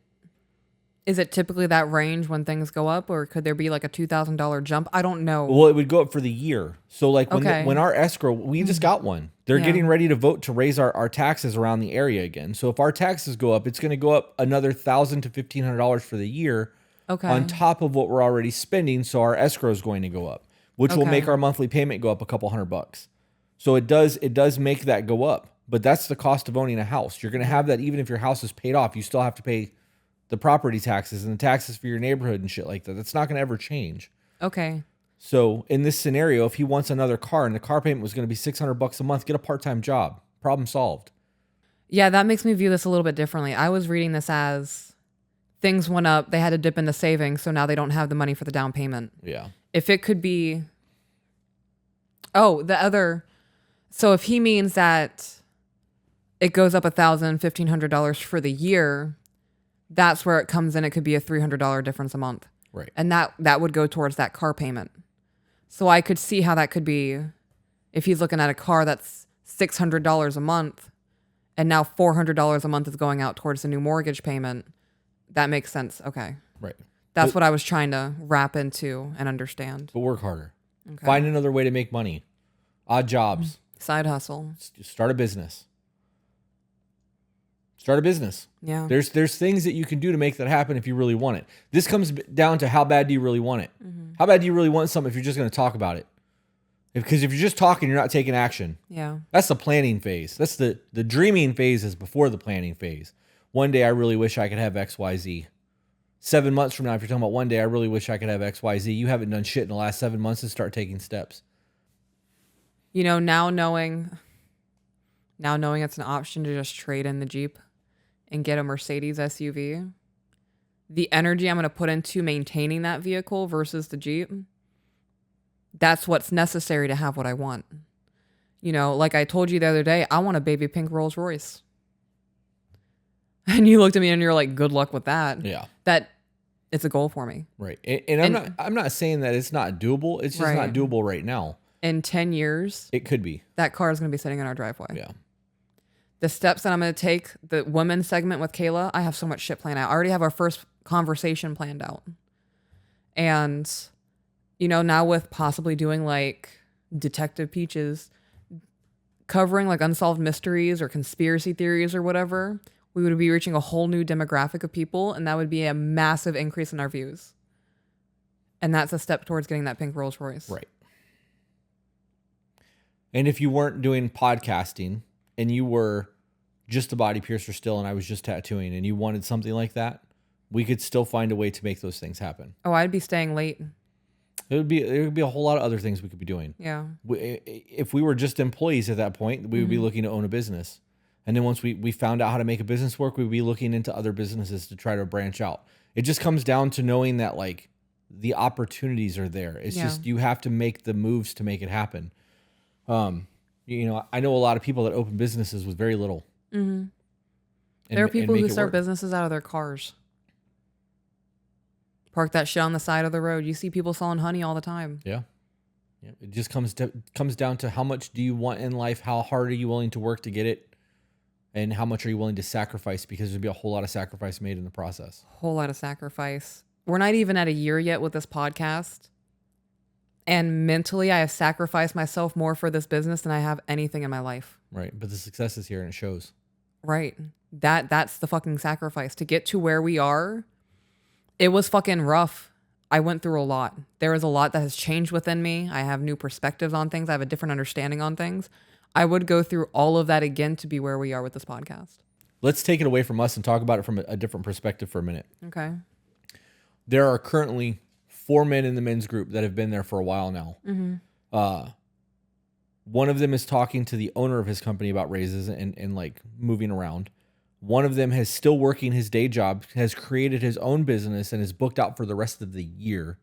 typically that range when things go up, or could there be like a $2,000 jump? I don't know. Well, it would go up for the year. So like Okay. when our escrow, we just got one. They're Yeah. getting ready to vote to raise our taxes around the area again. So if our taxes go up, it's going to go up another $1,000 to $1,500 for the year. Okay. On top of what we're already spending, so our escrow is going to go up, which will Okay. make our monthly payment go up a couple $100. So it does make that go up, but that's the cost of owning a house. You're going to have that even if your house is paid off. You still have to pay the property taxes and the taxes for your neighborhood and shit like that. That's not going to ever change. Okay. So in this scenario, if he wants another car and the car payment was going to be $600 a month, get a part-time job. Problem solved. Yeah, that makes me view this a little bit differently. I was reading this as things went up, they had to dip in the savings, so now they don't have the money for the down payment. Yeah. If it could be, so if he means that it goes up $1,000, $1,500 for the year, that's where it comes in. It could be a $300 difference a month. Right. And that would go towards that car payment. So I could see how that could be if he's looking at a car that's $600 a month and now $400 a month is going out towards the new mortgage payment. That makes sense. Okay. Right. That's what I was trying to wrap into and understand. But work harder. Okay. Find another way to make money. Odd jobs. Side hustle. Start a business. Start a business. Yeah. There's things that you can do to make that happen if you really want it. This comes down to how bad do you really want it? How bad do you really want something if you're just going to talk about it? Because if you're just talking, you're not taking action. Yeah. That's the planning phase. That's the dreaming phase is before the planning phase. One day I really wish I could have XYZ. 7 months from now, if you're talking about one day, I really wish I could have XYZ. You haven't done shit in the last 7 months to start taking steps. You know, now knowing it's an option to just trade in the Jeep and get a Mercedes SUV, the energy I'm going to put into maintaining that vehicle versus the Jeep, that's what's necessary to have what I want. You know, like I told you the other day, I want a baby pink Rolls Royce. And you looked at me and you're like, good luck with that. Yeah. That it's a goal for me. Right. And I'm not saying that it's not doable. It's just not doable right now. In 10 years, It could be. that car is going to be sitting in our driveway. Yeah. The steps that I'm going to take, the women segment with Kayla, I have so much shit planned out. I already have our first conversation planned out. And, you know, now with possibly doing like Detective Peaches, covering like unsolved mysteries or conspiracy theories or whatever, we would be reaching a whole new demographic of people, and that would be a massive increase in our views. And that's a step towards getting that pink Rolls Royce. Right. And if you weren't doing podcasting and you were just a body piercer still and I was just tattooing and you wanted something like that, we could still find a way to make those things happen. Oh, I'd be staying late. There would be a whole lot of other things we could be doing. Yeah. If we were just employees at that point, we would be looking to own a business. And then once we found out how to make a business work, we'd be looking into other businesses to try to branch out. It just comes down to knowing that like the opportunities are there. It's just you have to make the moves to make it happen. You know, I know a lot of people that open businesses with very little. Mm-hmm. There are people who start businesses out of their cars. Park that shit on the side of the road. You see people selling honey all the time. Yeah. It just comes down to how much do you want in life? How hard are you willing to work to get it? And how much are you willing to sacrifice? Because there'd be a whole lot of sacrifice made in the process. Whole lot of sacrifice. We're not even at a year yet with this podcast. And mentally, I have sacrificed myself more for this business than I have anything in my life. Right. But the success is here and it shows. Right. That's the fucking sacrifice. To get to where we are, it was fucking rough. I went through a lot. There is a lot that has changed within me. I have new perspectives on things. I have a different understanding on things. I would go through all of that again to be where we are with this podcast. Let's take it away from us and talk about it from a different perspective for a minute. Okay. There are currently 4 men in the men's group that have been there for a while now. One of them is talking to the owner of his company about raises and like moving around. One of them is still working his day job, has created his own business, and is booked out for the rest of the year.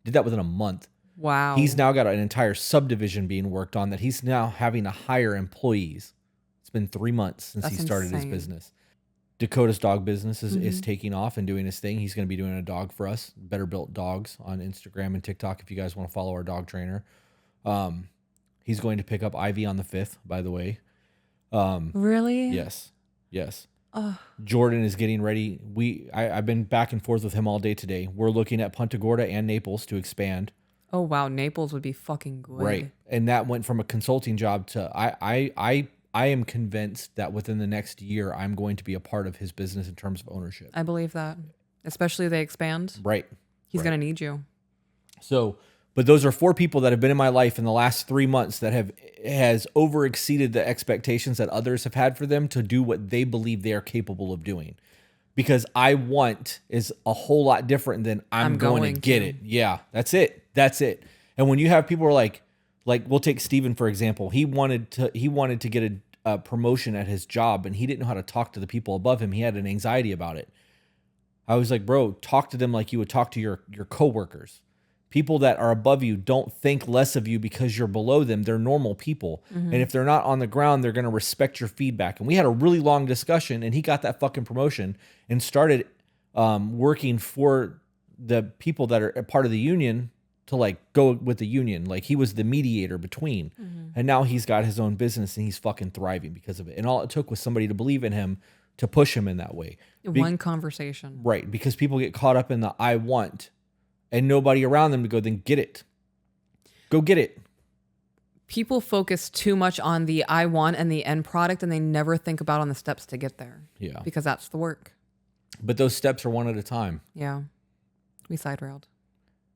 Did that within a month. Wow. He's now got an entire subdivision being worked on that he's now having to hire employees. It's been 3 months since he started his business. Dakota's dog business is taking off and doing his thing. He's going to be doing a dog for us, Better Built Dogs, on Instagram and TikTok if you guys want to follow our dog trainer. He's going to pick up Ivy on the 5th, by the way. Really? Yes. Jordan is getting ready. I've been back and forth with him all day today. We're looking at Punta Gorda and Naples to expand. Oh, wow. Naples would be fucking good. Right. And that went from a consulting job to I am convinced that within the next year, I'm going to be a part of his business in terms of ownership. I believe that. Especially if they expand. Right. He's going to need you. So, but those are 4 people that have been in my life in the last 3 months that has over exceeded the expectations that others have had for them to do what they believe they are capable of doing. Because I want is a whole lot different than I'm going to get it. Yeah, that's it. That's it. And when you have people who are like we'll take Steven, for example. He wanted to get a promotion at his job, and he didn't know how to talk to the people above him. He had an anxiety about it. I was like, bro, talk to them like you would talk to your coworkers. People that are above you don't think less of you because you're below them. They're normal people. And if they're not on the ground, they're going to respect your feedback. And we had a really long discussion, and he got that fucking promotion and started working for the people that are a part of the union to like go with the union. Like he was the mediator between. And now he's got his own business and he's fucking thriving because of it. And all it took was somebody to believe in him to push him in that way. One conversation. Right. Because people get caught up in the I want and nobody around them to go, then get it. Go get it. People focus too much on the I want and the end product, and they never think about on the steps to get there. Yeah. Because that's the work. But those steps are one at a time. Yeah. We side railed.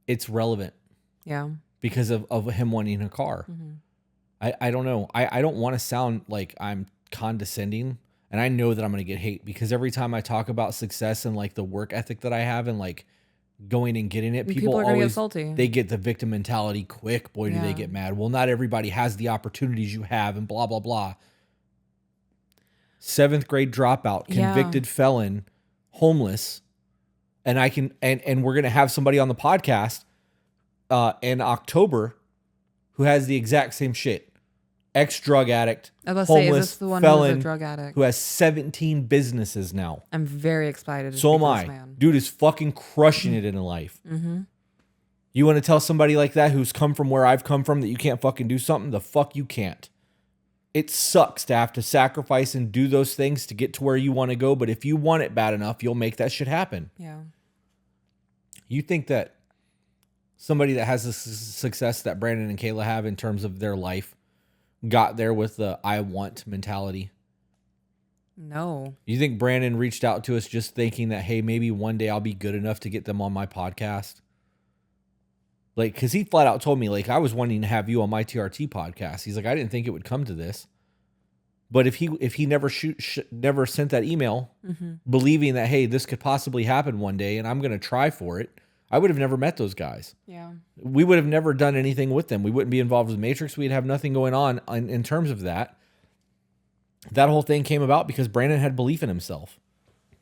It's relevant. Yeah. Because of him wanting a car. I don't know. I don't want to sound like I'm condescending, and I know that I'm going to get hate because every time I talk about success and like the work ethic that I have and like going and getting it, people are going to always get salty. They get the victim mentality quick. Boy, do they get mad. Well, not everybody has the opportunities you have and blah, blah, blah. 7th grade dropout, convicted felon, homeless. And I can, and we're going to have somebody on the podcast in October who has the exact same shit. Ex-drug addict, I was about to say, is this the one felon, who's a drug addict? who has 17 businesses now. I'm very excited. So am I. Man. Dude is fucking crushing it in life. You want to tell somebody like that who's come from where I've come from that you can't fucking do something? The fuck you can't. It sucks to have to sacrifice and do those things to get to where you want to go. But if you want it bad enough, you'll make that shit happen. Yeah. You think that somebody that has the success that Brandon and Kayla have in terms of their life got there with the I want mentality? No. You think Brandon reached out to us just thinking that, hey, maybe one day I'll be good enough to get them on my podcast? Like, because he flat out told me, like, I was wanting to have you on my TRT podcast. He's like, I didn't think it would come to this. But if he never never sent that email believing that, hey, this could possibly happen one day and I'm going to try for it, I would have never met those guys. Yeah. We would have never done anything with them. We wouldn't be involved with Matrix. We'd have nothing going on in terms of that. That whole thing came about because Brandon had belief in himself.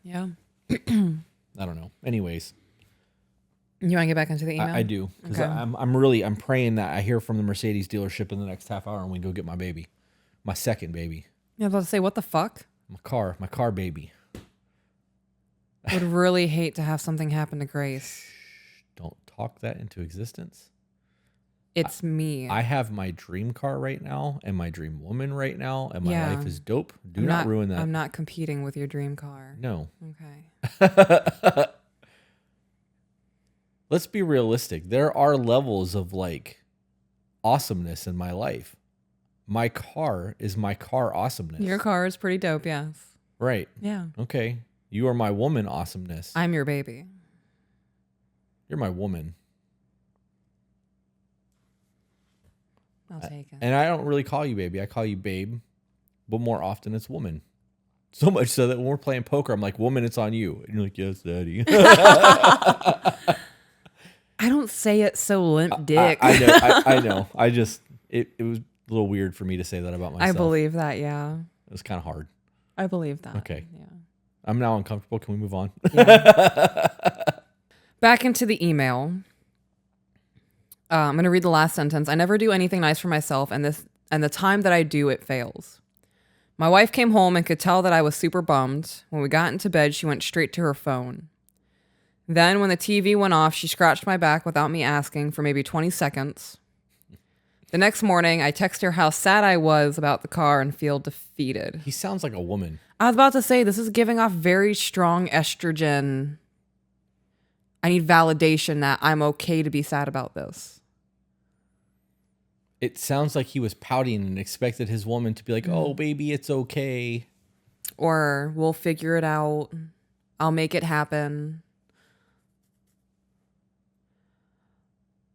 Yeah. I don't know. Anyways. You want to get back into the email? I do. Because Okay. I'm praying that I hear from the Mercedes dealership in the next half hour and we go get my baby. My second baby. I was about to say, what the fuck? My car baby. Would really hate to have something happen to Grace. Don't talk that into existence. It's me. I have my dream car right now and my dream woman right now, and my life is dope. Do not ruin that. I'm not competing with your dream car. No. Okay. Let's be realistic. There are levels of like awesomeness in my life. My car is my car awesomeness. Your car is pretty dope, yes. Right. Yeah. Okay. You are my woman awesomeness. I'm your baby. You're my woman. I'll take it. And I don't really call you baby. I call you babe. But more often it's woman. So much so that when we're playing poker, I'm like, woman, it's on you. And you're like, yes, daddy. I don't say it so limp dick. I know. It was a little weird for me to say that about myself. I believe that, yeah. It was kind of hard. I believe that. Okay. Yeah. I'm now uncomfortable. Can we move on? Yeah. Back into the email. I'm going to read the last sentence. I never do anything nice for myself, and the time that I do, it fails. My wife came home and could tell that I was super bummed. When we got into bed, she went straight to her phone. Then when the TV went off, she scratched my back without me asking for maybe 20 seconds. The next morning, I text her how sad I was about the car and feel defeated. He sounds like a woman. I was about to say, this is giving off very strong estrogen. I need validation that I'm okay to be sad about this. It sounds like he was pouting and expected his woman to be like, oh, baby, it's okay. Or we'll figure it out. I'll make it happen.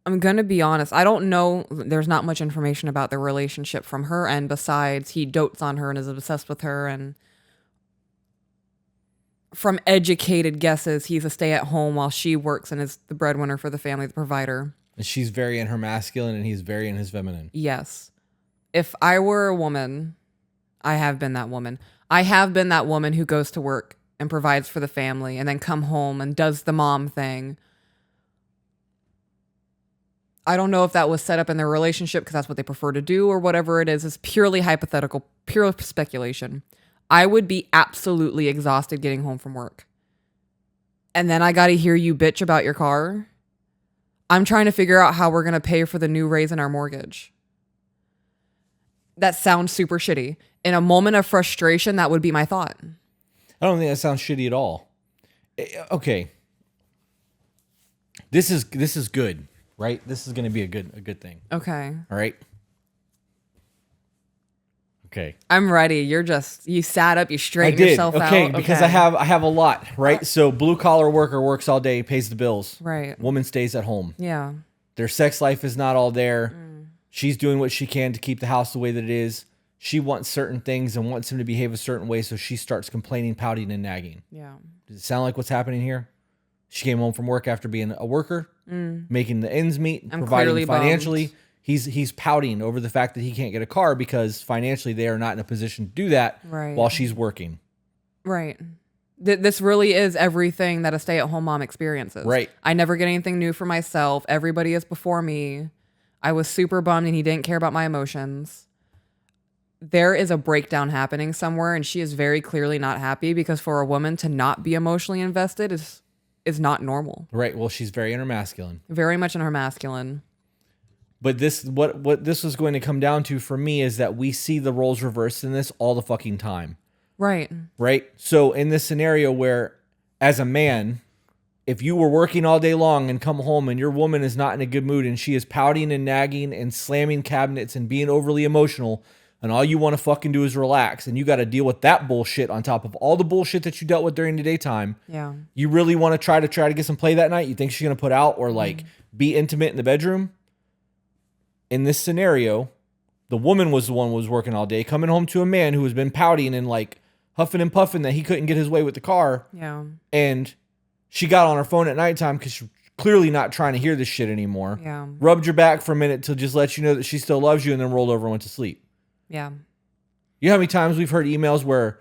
I'm going to be honest. I don't know. There's not much information about the relationship from her end besides he dotes on her and is obsessed with her. And from educated guesses, he's a stay-at-home while she works and is the breadwinner for the family, the provider. And she's very in her masculine and he's very in his feminine. Yes. If I were a woman, I have been that woman. I have been that woman who goes to work and provides for the family and then come home and does the mom thing. I don't know if that was set up in their relationship because that's what they prefer to do or whatever it is. It's purely hypothetical, pure speculation. I would be absolutely exhausted getting home from work. And then I got to hear you bitch about your car. I'm trying to figure out how we're going to pay for the new raise in our mortgage. That sounds super shitty. In a moment of frustration, that would be my thought. I don't think that sounds shitty at all. Okay. This is good, right? This is going to be a good thing. Okay. All right. Okay. I'm ready. You sat up, you straightened yourself out. Okay, because I have a lot, right? So blue collar worker works all day, pays the bills. Right. Woman stays at home. Yeah. Their sex life is not all there. She's doing what she can to keep the house the way that it is. She wants certain things and wants him to behave a certain way, so she starts complaining, pouting, and nagging. Yeah. Does it sound like what's happening here? She came home from work after being a worker, making the ends meet, providing financially. Bummed. He's pouting over the fact that he can't get a car because financially they are not in a position to do that while she's working. Right. This really is everything that a stay-at-home mom experiences. Right. I never get anything new for myself. Everybody is before me. I was super bummed and he didn't care about my emotions. There is a breakdown happening somewhere and she is very clearly not happy because for a woman to not be emotionally invested is not normal. Right. Well, she's very in her masculine. Very much in her masculine. But this what this was going to come down to for me is that we see the roles reversed in this all the fucking time. Right. Right? So in this scenario where as a man, if you were working all day long and come home and your woman is not in a good mood and she is pouting and nagging and slamming cabinets and being overly emotional and all you want to fucking do is relax and you got to deal with that bullshit on top of all the bullshit that you dealt with during the daytime. Yeah. You really want to try to get some play that night? You think she's going to put out or like be intimate in the bedroom? In this scenario, the woman was the one who was working all day, coming home to a man who has been pouting and like huffing and puffing that he couldn't get his way with the car. Yeah. And she got on her phone at nighttime because she's clearly not trying to hear this shit anymore. Yeah. Rubbed your back for a minute to just let you know that she still loves you and then rolled over and went to sleep. Yeah. You know how many times we've heard emails where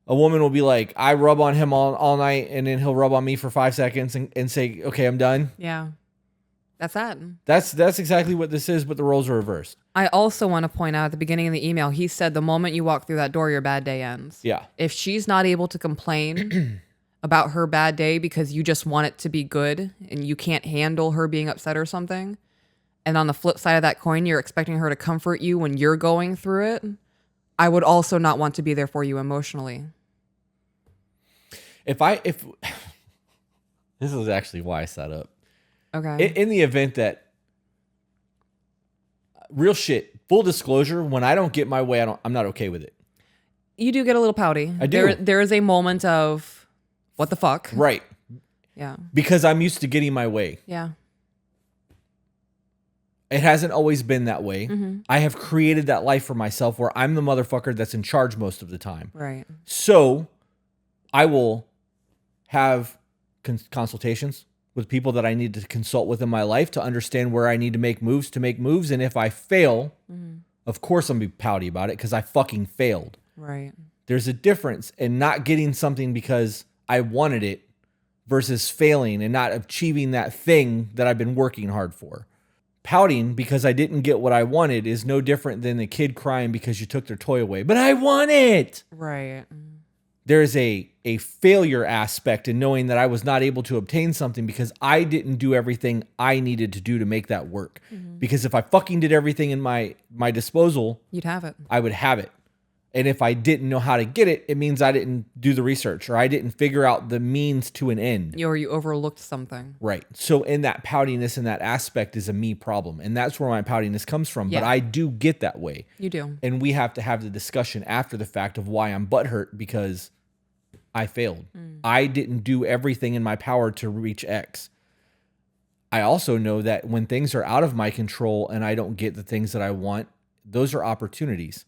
a woman will be like, I rub on him all night and then he'll rub on me for 5 seconds and say, okay, I'm done. Yeah. That's that. That's exactly what this is, but the roles are reversed. I also want to point out at the beginning of the email, he said the moment you walk through that door, your bad day ends. Yeah. If she's not able to complain about her bad day because you just want it to be good and you can't handle her being upset or something, and on the flip side of that coin, you're expecting her to comfort you when you're going through it, I would also not want to be there for you emotionally. If this is actually why I set up. Okay. In the event that real shit. Full disclosure, when I don't get my way, I'm not okay with it. You do get a little pouty. I do. There is a moment of, what the fuck? Right. Yeah. Because I'm used to getting my way. Yeah. It hasn't always been that way. I have created that life for myself where I'm the motherfucker that's in charge most of the time. Right. So I will have consultations with people that I need to consult with in my life to understand where I need to make moves. And if I fail, of course I'm going to be pouty about it because I fucking failed. Right. There's a difference in not getting something because I wanted it versus failing and not achieving that thing that I've been working hard for. Pouting because I didn't get what I wanted is no different than the kid crying because you took their toy away. But I want it. Right. There's a failure aspect in knowing that I was not able to obtain something because I didn't do everything I needed to do to make that work. Because if I fucking did everything in my disposal, You'd have it. I would have it. And if I didn't know how to get it, it means I didn't do the research or I didn't figure out the means to an end. Or you overlooked something. Right. So in that poutiness and that aspect is a me problem. And that's where my poutiness comes from. Yeah. But I do get that way. You do. And we have to have the discussion after the fact of why I'm butthurt because I failed. I didn't do everything in my power to reach X. I also know that when things are out of my control and I don't get the things that I want, those are opportunities.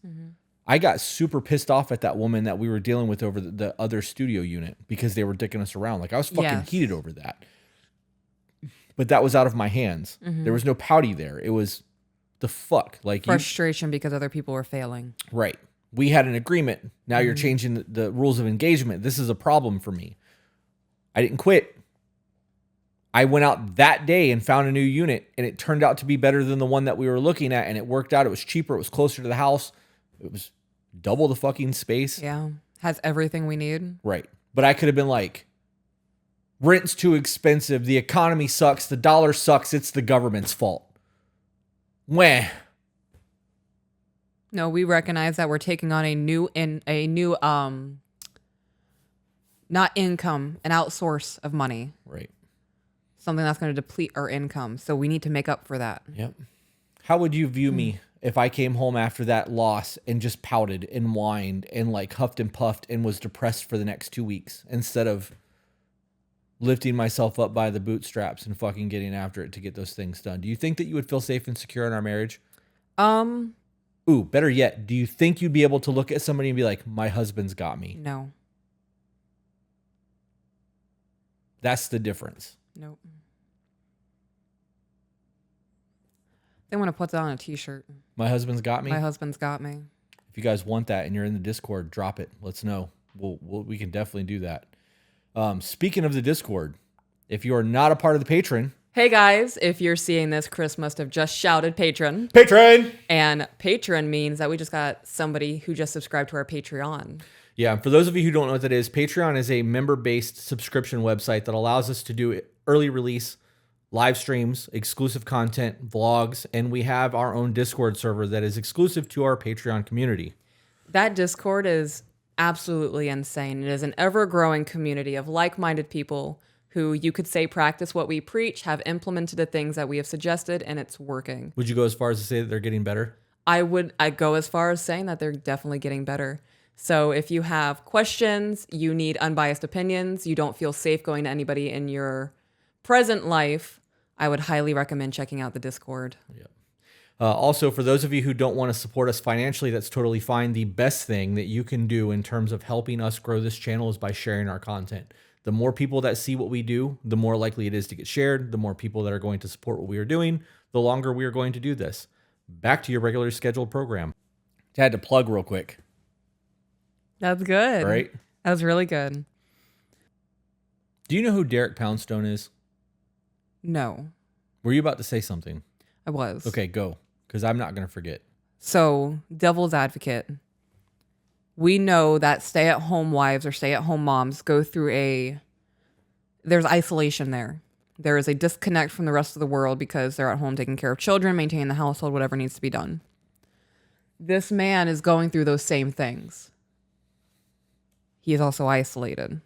I got super pissed off at that woman that we were dealing with over the other studio unit because they were dicking us around. Like I was fucking heated over that. But that was out of my hands. There was no pouty there. It was the fuck. Like frustration because other people were failing. Right. We had an agreement. Now you're changing the rules of engagement. This is a problem for me. I didn't quit. I went out that day and found a new unit and it turned out to be better than the one that we were looking at and it worked out. It was cheaper. It was closer to the house. It was double the fucking space. Yeah. Has everything we need. Right. But I could have been like, rent's too expensive. The economy sucks. The dollar sucks. It's the government's fault. Wah. No, we recognize that we're taking on a new not income, an outsource of money. Right. Something that's going to deplete our income. So we need to make up for that. Yep. How would you view me if I came home after that loss and just pouted and whined and like huffed and puffed and was depressed for the next 2 weeks instead of lifting myself up by the bootstraps and fucking getting after it to get those things done? Do you think that you would feel safe and secure in our marriage? Ooh, better yet, do you think you'd be able to look at somebody and be like, my husband's got me? No. That's the difference. Nope. They want to put that on a t-shirt. My husband's got me? My husband's got me. If you guys want that and you're in the Discord, drop it. Let's know. We can definitely do that. Speaking of the Discord, if you are not a part of the Patreon. Hey guys, if you're seeing this, Chris must have just shouted patron. Patron! And patron means that we just got somebody who just subscribed to our Patreon. Yeah, and for those of you who don't know what that is, Patreon is a member-based subscription website that allows us to do early release, live streams, exclusive content, vlogs, and we have our own Discord server that is exclusive to our Patreon community. That Discord is absolutely insane. It is an ever-growing community of like-minded people who you could say practice what we preach, have implemented the things that we have suggested, and it's working. Would you go as far as to say that they're getting better? I'd go as far as saying that they're definitely getting better. So if you have questions, you need unbiased opinions, you don't feel safe going to anybody in your present life, I would highly recommend checking out the Discord. Yeah. Also, for those of you who don't want to support us financially, that's totally fine. The best thing that you can do in terms of helping us grow this channel is by sharing our content. The more people that see what we do, the more likely it is to get shared. The more people that are going to support what we are doing, the longer we are going to do this. Back to your regularly scheduled program. I had to plug real quick. That's good. Right? That was really good. Do you know who Derek Poundstone is? No. Were you about to say something? I was. Okay, go. Because I'm not going to forget. So, devil's advocate. We know that stay-at-home wives or stay-at-home moms go through there's isolation there. There is a disconnect from the rest of the world because they're at home taking care of children, maintaining the household, whatever needs to be done. This man is going through those same things. He is also isolated.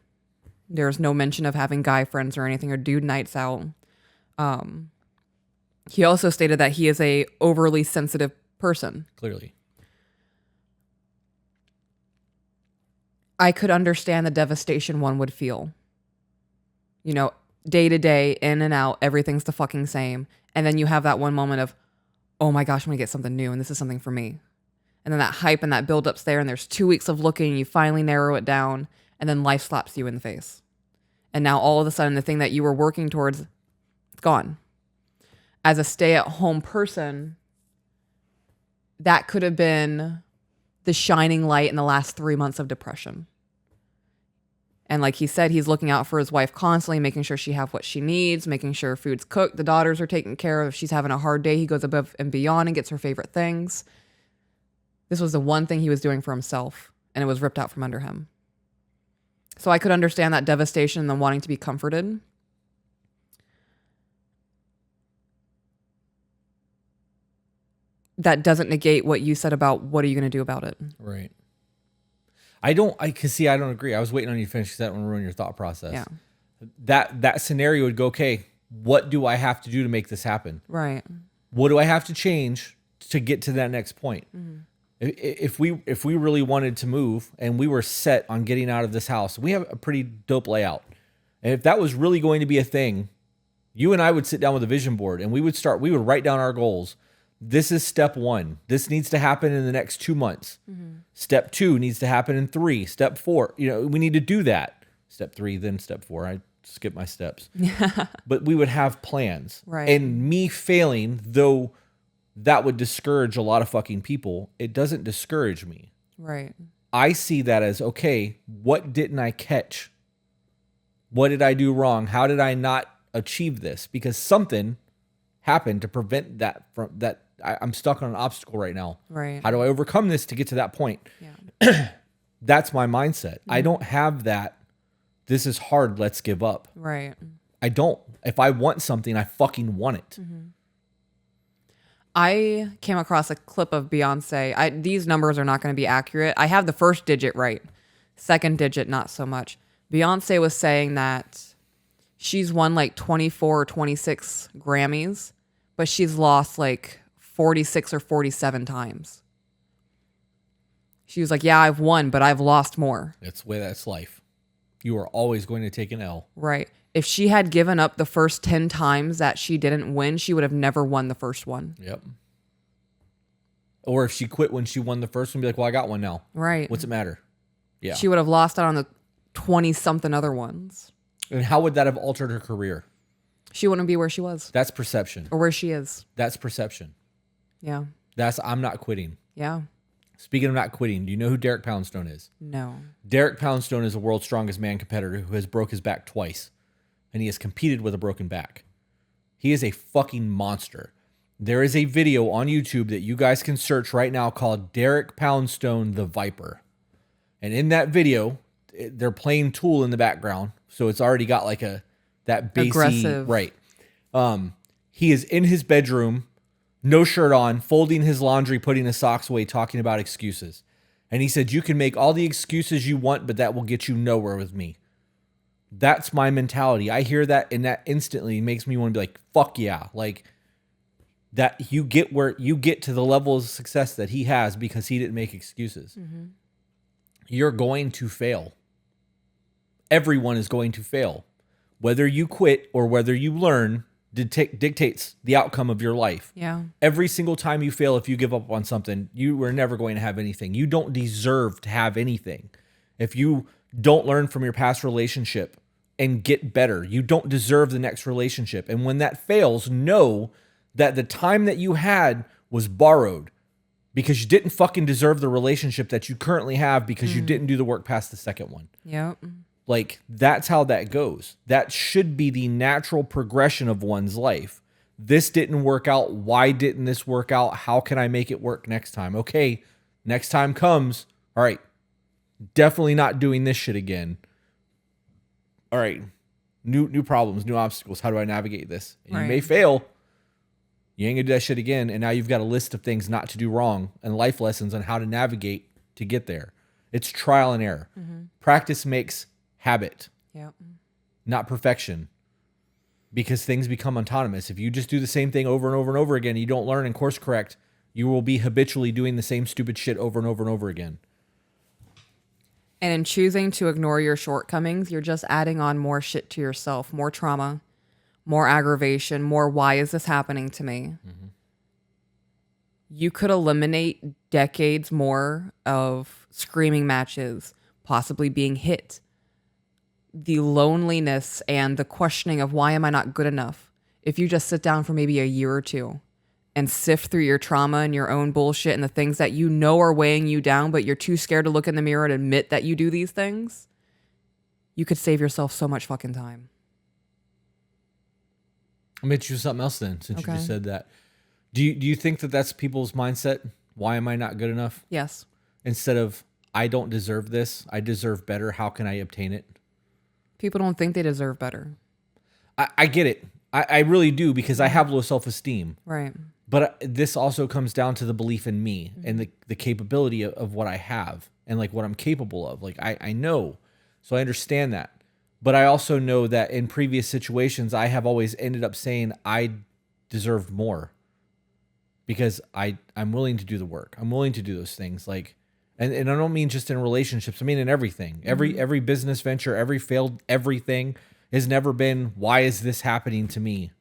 There's no mention of having guy friends or anything or dude nights out. He also stated that he is a overly sensitive person. Clearly. I could understand the devastation one would feel. You know, day to day, in and out, everything's the fucking same. And then you have that one moment of, oh my gosh, I'm going to get something new and this is something for me. And then that hype and that build-up's there and there's 2 weeks of looking and you finally narrow it down and then life slaps you in the face. And now all of a sudden the thing that you were working towards, it's gone. As a stay-at-home person, that could have been the shining light in the last 3 months of depression. And like he said, he's looking out for his wife constantly, making sure she has what she needs, making sure food's cooked, the daughters are taken care of. If she's having a hard day, he goes above and beyond and gets her favorite things. This was the one thing he was doing for himself, and it was ripped out from under him. So I could understand that devastation and then wanting to be comforted. That doesn't negate what you said about what are you going to do about it. Right. I don't agree. I was waiting on you to finish because I don't want to ruin your thought process. Yeah. That scenario would go, okay, what do I have to do to make this happen? Right. What do I have to change to get to that next point? Mm-hmm. If we really wanted to move and we were set on getting out of this house, we have a pretty dope layout. And if that was really going to be a thing, you and I would sit down with a vision board and we would write down our goals. This is step 1. This needs to happen in the next 2 months. Mm-hmm. Step 2 needs to happen in 3. Step 4, we need to do that. Step 3, then step 4. I skip my steps. But we would have plans. Right. And me failing, though that would discourage a lot of fucking people, it doesn't discourage me. Right. I see that as, okay, what didn't I catch? What did I do wrong? How did I not achieve this? Because something happened to prevent that from that. I'm stuck on an obstacle right now. Right. How do I overcome this to get to that point? Yeah. That's my mindset. I don't have that. This is hard. Let's give up. Right. I don't. If I want something, I fucking want it. Mm-hmm. I came across a clip of Beyonce. These numbers are not going to be accurate. I have the first digit right. Second digit, not so much. Beyonce was saying that she's won like 24 or 26 Grammys, but she's lost like 46 or 47 times. She was like, yeah, I've won, but I've lost more. That's life. You are always going to take an L. Right. If she had given up the first 10 times that she didn't win, she would have never won the first one. Yep. Or if she quit when she won the first one, be like, well, I got one now. Right. What's it matter? Yeah. She would have lost out on the 20-something other ones. And how would that have altered her career? She wouldn't be where she was. That's perception. Or where she is. That's perception. Yeah. I'm not quitting. Yeah. Speaking of not quitting, do you know who Derek Poundstone is? No. Derek Poundstone is a world's strongest man competitor who has broke his back twice. And he has competed with a broken back. He is a fucking monster. There is a video on YouTube that you guys can search right now called Derek Poundstone the Viper. And in that video, they're playing Tool in the background. So it's already got like that bassy, aggressive. Right. He is in his bedroom, no shirt on, folding his laundry, putting his socks away, talking about excuses. And he said, you can make all the excuses you want, but that will get you nowhere with me. That's my mentality. I hear that and that instantly makes me want to be like, fuck yeah. Like that you get to the level of success that he has because he didn't make excuses. Mm-hmm. You're going to fail. Everyone is going to fail. Whether you quit or whether you learn dictates the outcome of your life. Yeah. Every single time you fail, if you give up on something, you are never going to have anything. You don't deserve to have anything. If you don't learn from your past relationship and get better, you don't deserve the next relationship. And when that fails, know that the time that you had was borrowed because you didn't fucking deserve the relationship that you currently have because you didn't do the work past the second one. Yep. Like, that's how that goes. That should be the natural progression of one's life. This didn't work out. Why didn't this work out? How can I make it work next time? Okay, next time comes. All right, definitely not doing this shit again. All right, new problems, new obstacles. How do I navigate this? And you may fail. You ain't gonna do that shit again. And now you've got a list of things not to do wrong and life lessons on how to navigate to get there. It's trial and error. Mm-hmm. Practice makes habit, Yep. not perfection. because things become autonomous. If you just do the same thing over and over and over again, you don't learn and course correct, you will be habitually doing the same stupid shit over and over and over again. And in choosing to ignore your shortcomings, you're just adding on more shit to yourself, more trauma, more aggravation, more why is this happening to me? Mm-hmm. You could eliminate decades more of screaming matches, possibly being hit, the loneliness and the questioning of why am I not good enough? If you just sit down for maybe a year or two and sift through your trauma and your own bullshit and the things that you know are weighing you down, but you're too scared to look in the mirror and admit that you do these things, you could save yourself so much fucking time. I'm going to choose something else then, since you just said that. Do you think that that's people's mindset? Why am I not good enough? Yes. Instead of, I don't deserve this, I deserve better, how can I obtain it? People don't think they deserve better. I get it. I really do, because I have low self-esteem. Right. But this also comes down to the belief in me and the capability of what I have and like what I'm capable of. Like I know, so I understand that. But I also know that in previous situations, I have always ended up saying I deserved more because I'm willing to do the work. I'm willing to do those things. Like, and I don't mean just in relationships. I mean in everything. Every business venture, every failed everything has never been, why is this happening to me?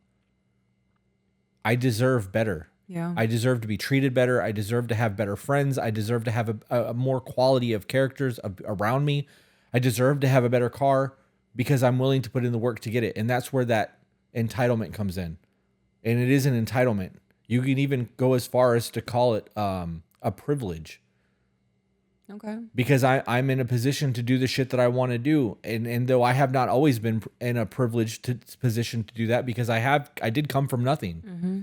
I deserve better. Yeah. I deserve to be treated better. I deserve to have better friends. I deserve to have a more quality of characters around me. I deserve to have a better car because I'm willing to put in the work to get it. And that's where that entitlement comes in. And it is an entitlement. You can even go as far as to call it a privilege. Okay. Because I'm in a position to do the shit that I want to do. And though I have not always been in a privileged position to do that, because I did come from nothing. Mm-hmm.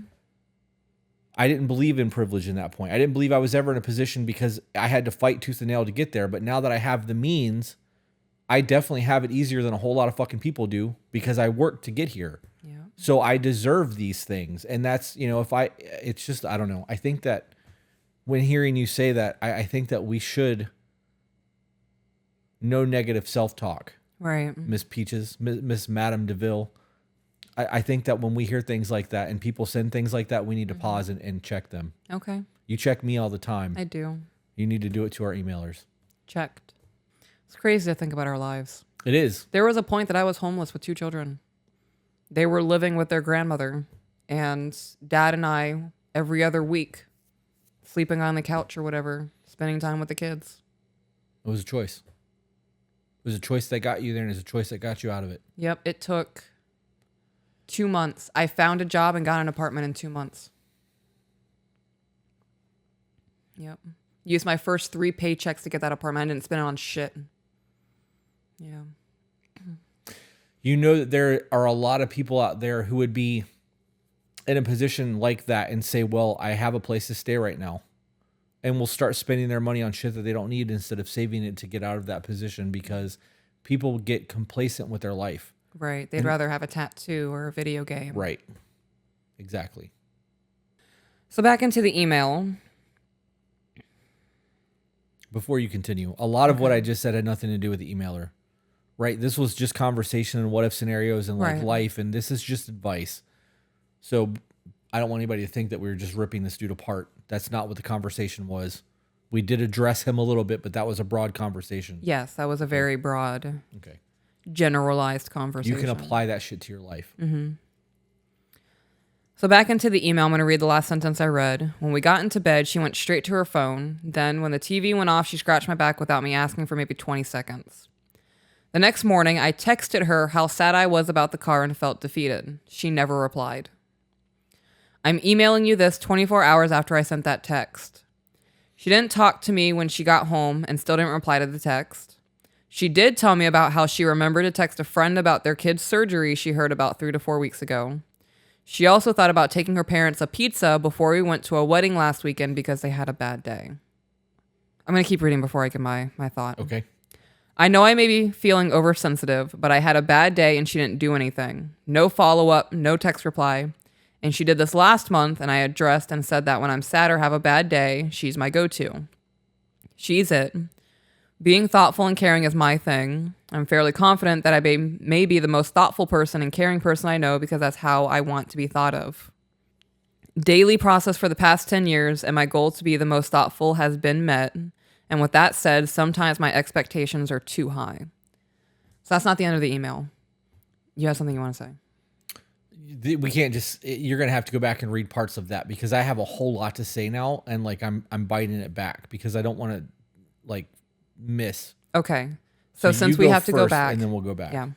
I didn't believe in privilege in that point. I didn't believe I was ever in a position because I had to fight tooth and nail to get there. But now that I have the means, I definitely have it easier than a whole lot of fucking people do because I worked to get here. Yeah. So I deserve these things. And that's, it's just, I don't know. I think that when hearing you say that, I think that we should no negative self-talk. Right. Miss Peaches, Miss Madame DeVille. I think that when we hear things like that and people send things like that, we need to pause and check them. Okay. You check me all the time. I do. You need to do it to our emailers. Checked. It's crazy to think about our lives. It is. There was a point that I was homeless with 2 children. They were living with their grandmother, and Dad and I, every other week, sleeping on the couch or whatever, spending time with the kids. It was a choice. It was a choice that got you there, and it's a choice that got you out of it. Yep. It took 2 months. I found a job and got an apartment in 2 months. Yep. Used my first 3 paychecks to get that apartment. I didn't spend it on shit. Yeah. You know that there are a lot of people out there who would be in a position like that and say, well, I have a place to stay right now. And will start spending their money on shit that they don't need instead of saving it to get out of that position, because people get complacent with their life. Right. They'd rather have a tattoo or a video game. Right. Exactly. So back into the email. Before you continue, a lot of what I just said had nothing to do with the emailer. Right? This was just conversation and what if scenarios and like life, and this is just advice. So I don't want anybody to think that we were just ripping this dude apart. That's not what the conversation was. We did address him a little bit, but that was a broad conversation. Yes, that was a very broad, okay, generalized conversation. You can apply that shit to your life. Mm-hmm. So back into the email, I'm going to read the last sentence I read. When we got into bed, she went straight to her phone. Then when the TV went off, she scratched my back without me asking for maybe 20 seconds. The next morning, I texted her how sad I was about the car and felt defeated. She never replied. I'm emailing you this 24 hours after I sent that text. She didn't talk to me when she got home and still didn't reply to the text. She did tell me about how she remembered to text a friend about their kid's surgery she heard about 3 to 4 weeks ago. She also thought about taking her parents a pizza before we went to a wedding last weekend because they had a bad day. I'm going to keep reading before I get my thought. Okay. I know I may be feeling oversensitive, but I had a bad day and she didn't do anything. No follow-up, no text reply. And she did this last month, and I addressed and said that when I'm sad or have a bad day, she's my go-to. She's it. Being thoughtful and caring is my thing. I'm fairly confident that I may be the most thoughtful person and caring person I know because that's how I want to be thought of. Daily process for the past 10 years and my goal to be the most thoughtful has been met. And with that said, sometimes my expectations are too high. So that's not the end of the email. You have something you want to say? We can't just, you're going to have to go back and read parts of that because I have a whole lot to say now. And like, I'm biting it back because I don't want to like miss. Okay. So since we have to go back. And then we'll go back. Yeah.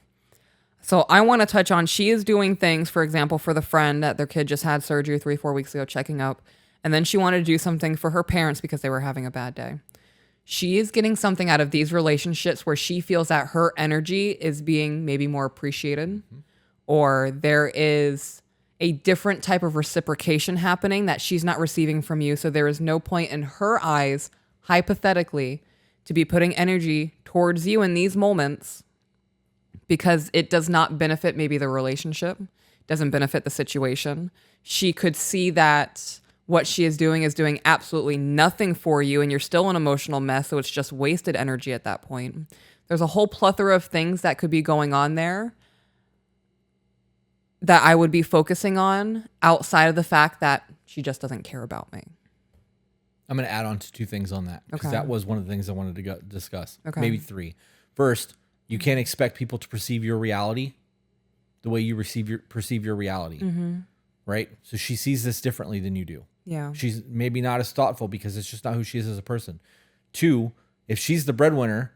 So I want to touch on, she is doing things, for example, for the friend that their kid just had surgery 3-4 weeks ago, checking up. And then she wanted to do something for her parents because they were having a bad day. She is getting something out of these relationships where she feels that her energy is being maybe more appreciated, or there is a different type of reciprocation happening that she's not receiving from you. So there is no point in her eyes, hypothetically, to be putting energy towards you in these moments because it does not benefit maybe the relationship, doesn't benefit the situation. She could see that what she is doing absolutely nothing for you and you're still an emotional mess, so it's just wasted energy at that point. There's a whole plethora of things that could be going on there that I would be focusing on outside of the fact that she just doesn't care about me. I'm going to add on to 2 things on that because that was one of the things I wanted to discuss. Okay. Maybe 3. First, you can't expect people to perceive your reality the way you perceive your reality, right? So she sees this differently than you do. Yeah. She's maybe not as thoughtful because it's just not who she is as a person. 2, if she's the breadwinner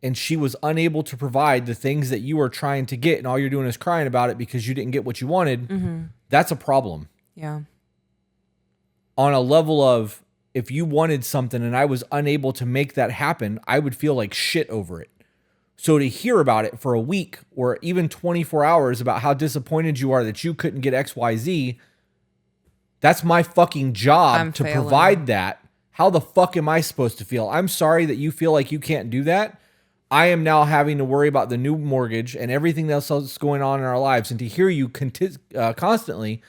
and she was unable to provide the things that you are trying to get and all you're doing is crying about it because you didn't get what you wanted, that's a problem. Yeah. On a level of, if you wanted something and I was unable to make that happen, I would feel like shit over it. So to hear about it for a week or even 24 hours about how disappointed you are that you couldn't get XYZ, that's my fucking job to provide that. How the fuck am I supposed to feel? I'm sorry that you feel like you can't do that. I am now having to worry about the new mortgage and everything else that's going on in our lives. And to hear you constantly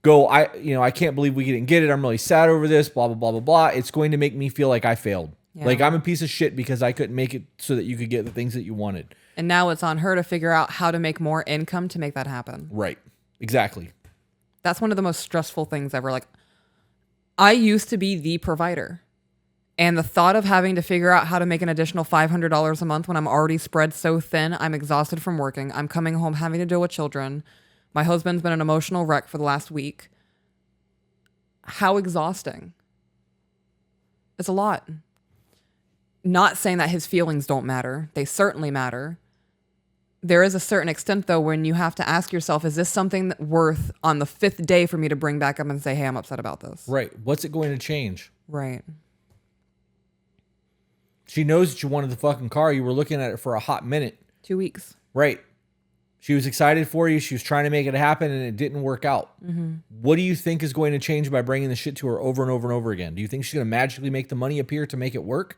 go, I can't believe we didn't get it. I'm really sad over this, blah, blah, blah, blah, blah. It's going to make me feel like I failed. Yeah. Like I'm a piece of shit because I couldn't make it so that you could get the things that you wanted. And now it's on her to figure out how to make more income to make that happen. Right. Exactly. That's one of the most stressful things ever. Like, I used to be the provider. And the thought of having to figure out how to make an additional $500 a month when I'm already spread so thin, I'm exhausted from working. I'm coming home having to deal with children. My husband's been an emotional wreck for the last week. How exhausting. It's a lot. Not saying that his feelings don't matter. They certainly matter. There is a certain extent, though, when you have to ask yourself, is this something worth on the 5th day for me to bring back up and say, hey, I'm upset about this? Right. What's it going to change? Right. She knows that you wanted the fucking car. You were looking at it for a hot minute. 2 weeks. Right. She was excited for you. She was trying to make it happen and it didn't work out. What do you think is going to change by bringing the shit to her over and over and over again? Do you think she's going to magically make the money appear to make it work?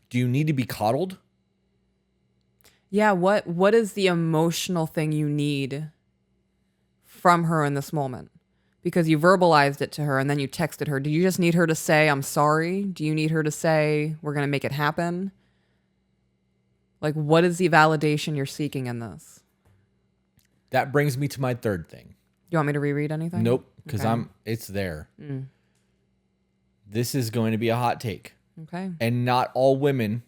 Do you need to be coddled? Yeah, what is the emotional thing you need from her in this moment? Because you verbalized it to her and then you texted her. Do you just need her to say, I'm sorry? Do you need her to say, we're going to make it happen? Like, what is the validation you're seeking in this? That brings me to my 3rd thing. You want me to reread anything? Nope, because it's there. This is going to be a hot take. Okay. And not all women,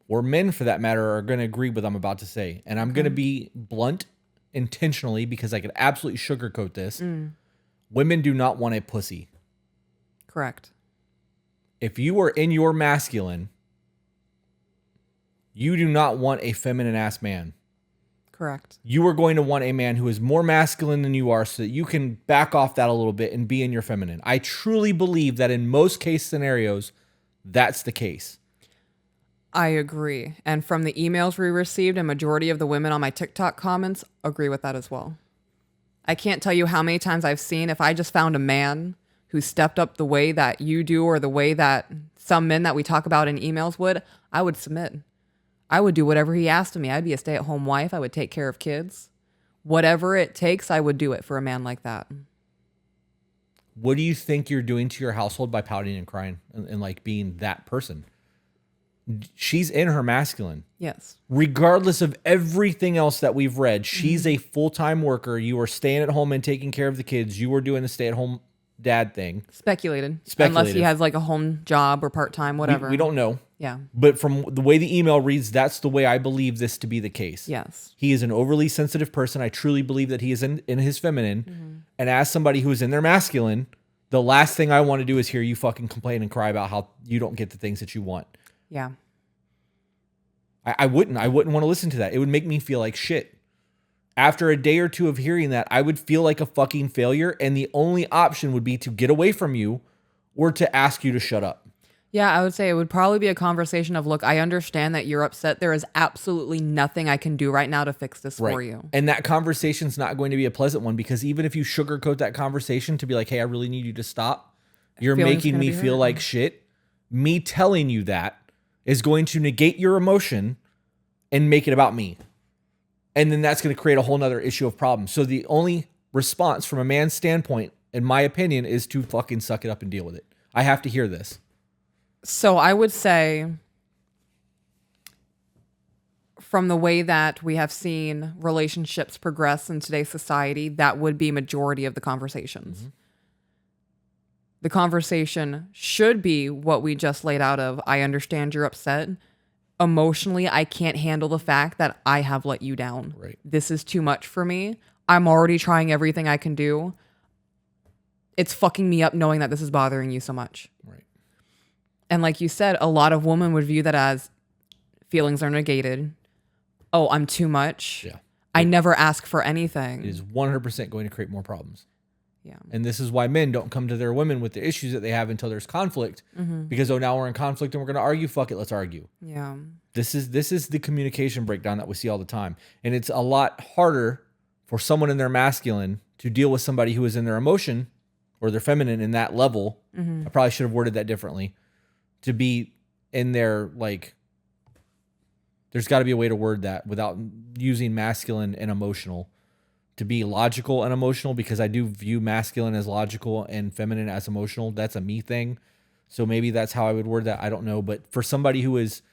or men for that matter, are going to agree with what I'm about to say. And I'm going to be blunt intentionally because I could absolutely sugarcoat this. Women do not want a pussy. Correct. If you are in your masculine, you do not want a feminine ass man. Correct. You are going to want a man who is more masculine than you are so that you can back off that a little bit and be in your feminine. I truly believe that in most case scenarios, that's the case. I agree. And from the emails we received, a majority of the women on my TikTok comments agree with that as well. I can't tell you how many times I've seen, if I just found a man who stepped up the way that you do or the way that some men that we talk about in emails would, I would submit. I would do whatever he asked of me. I'd be a stay-at-home wife. I would take care of kids. Whatever it takes, I would do it for a man like that. What do you think you're doing to your household by pouting and crying and like being that person? She's in her masculine. Yes. Regardless of everything else that we've read, she's a full-time worker. You are staying at home and taking care of the kids. You are doing the stay-at-home dad thing. Speculated. Speculative. Unless he has like a home job or part-time, whatever. We don't know. Yeah. But from the way the email reads, that's the way I believe this to be the case. Yes. He is an overly sensitive person. I truly believe that he is in his feminine. And as somebody who is in their masculine, the last thing I want to do is hear you fucking complain and cry about how you don't get the things that you want. Yeah. I wouldn't want to listen to that. It would make me feel like shit. After a day or two of hearing that, I would feel like a fucking failure. And the only option would be to get away from you or to ask you to shut up. Yeah, I would say it would probably be a conversation of, look, I understand that you're upset. There is absolutely nothing I can do right now to fix this for you. And that conversation's not going to be a pleasant one, because even if you sugarcoat that conversation to be like, hey, I really need you to stop, you're making me feel like shit. Me telling you that is going to negate your emotion and make it about me. And then that's going to create a whole nother issue of problems. So the only response from a man's standpoint, in my opinion, is to fucking suck it up and deal with it. I have to hear this. So I would say, from the way that we have seen relationships progress in today's society, that would be majority of the conversations. Mm-hmm. The conversation should be what we just laid out of, I understand you're upset. Emotionally, I can't handle the fact that I have let you down. Right. This is too much for me. I'm already trying everything I can do. It's fucking me up knowing that this is bothering you so much. Right. And like you said, a lot of women would view that as feelings are negated. Oh, I'm too much. Yeah. I never ask for anything. It is 100% going to create more problems. Yeah. And this is why men don't come to their women with the issues that they have until there's conflict. Mm-hmm. Because, oh, now we're in conflict and we're going to argue. Fuck it, let's argue. Yeah. This is the communication breakdown that we see all the time. And it's a lot harder for someone in their masculine to deal with somebody who is in their emotion or their feminine in that level. Mm-hmm. I probably should have worded that differently. To be in their, like, there's got to be a way to word that without using masculine and emotional. To be logical and emotional, because I do view masculine as logical and feminine as emotional. That's a me thing. So maybe that's how I would word that. I don't know. But for somebody who is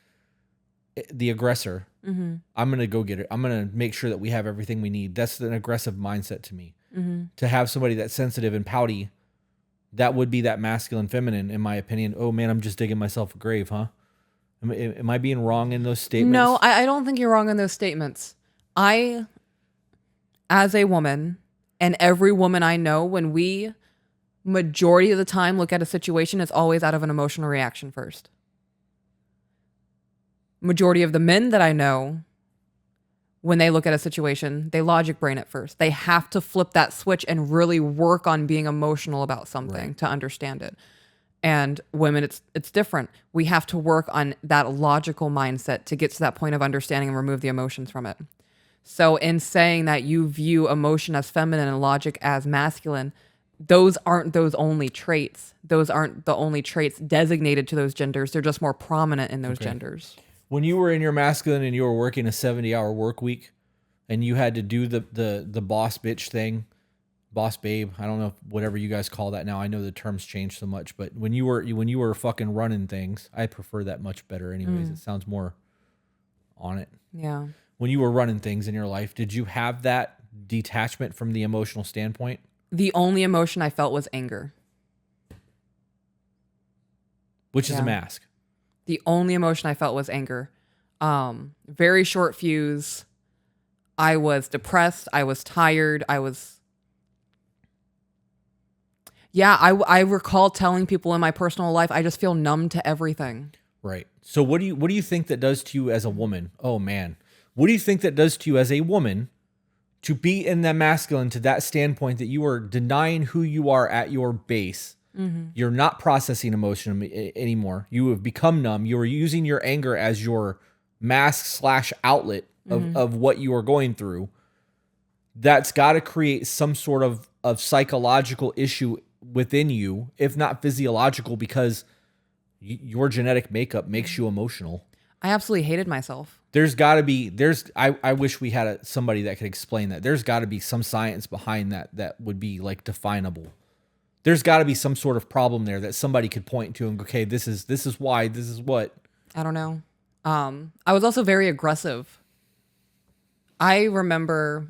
the aggressor, mm-hmm. I'm going to go get it. I'm going to make sure that we have everything we need. That's an aggressive mindset to me. Mm-hmm. To have somebody that's sensitive and pouty, that would be that masculine feminine, in my opinion. Oh man, I'm just digging myself a grave, huh? Am I being wrong in those statements? No, I don't think you're wrong in those statements. As a woman, and every woman I know, when we majority of the time look at a situation, it's always out of an emotional reaction first. Majority of the men that I know, when they look at a situation, they logic brain it first. They have to flip that switch and really work on being emotional about something to understand it. And women, it's different. We have to work on that logical mindset to get to that point of understanding and remove the emotions from it. So in saying that you view emotion as feminine and logic as masculine, those aren't those only traits. Those aren't the only traits designated to those genders. They're just more prominent in those genders. When you were in your masculine and you were working a 70-hour work week and you had to do the boss bitch thing, boss babe, I don't know, whatever you guys call that now. I know the terms change so much, but when you were fucking running things, I prefer that much better anyways. It sounds more on it. Yeah. When you were running things in your life, did you have that detachment from the emotional standpoint? The only emotion I felt was anger. Which is a mask. The only emotion I felt was anger. Very short fuse. I was depressed. I was tired. I recall telling people in my personal life, I just feel numb to everything. Right. So what do you think that does to you as a woman? Oh man. What do you think that does to you as a woman to be in the masculine to that standpoint that you are denying who you are at your base? Mm-hmm. You're not processing emotion anymore. You have become numb. You are using your anger as your mask / outlet of what you are going through. That's got to create some sort of psychological issue within you, if not physiological, because your genetic makeup makes you emotional. I absolutely hated myself. There's got to be, I wish we had somebody that could explain that. There's got to be some science behind that would be like definable. There's got to be some sort of problem there that somebody could point to and go, okay, this is why, this is what. I don't know. I was also very aggressive. I remember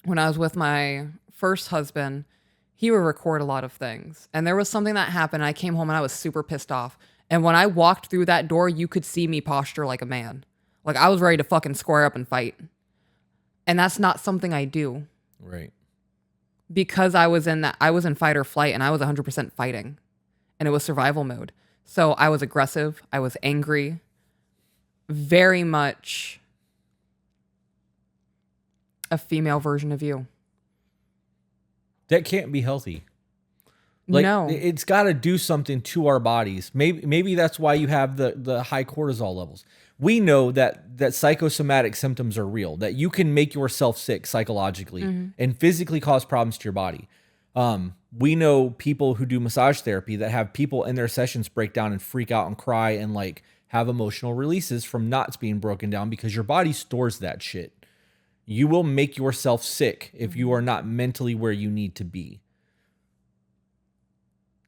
when I was with my first husband, he would record a lot of things. And there was something that happened. And I came home and I was super pissed off. And when I walked through that door, you could see me posture like a man. Like I was ready to fucking square up and fight. And that's not something I do. Right. Because I was in fight or flight and I was 100% fighting. And it was survival mode. So I was aggressive. I was angry. Very much a female version of you. That can't be healthy. Like, no. It's got to do something to our bodies. Maybe that's why you have the high cortisol levels. We know that psychosomatic symptoms are real, that you can make yourself sick psychologically and physically cause problems to your body. We know people who do massage therapy that have people in their sessions break down and freak out and cry and like have emotional releases from knots being broken down because your body stores that shit. You will make yourself sick if you are not mentally where you need to be.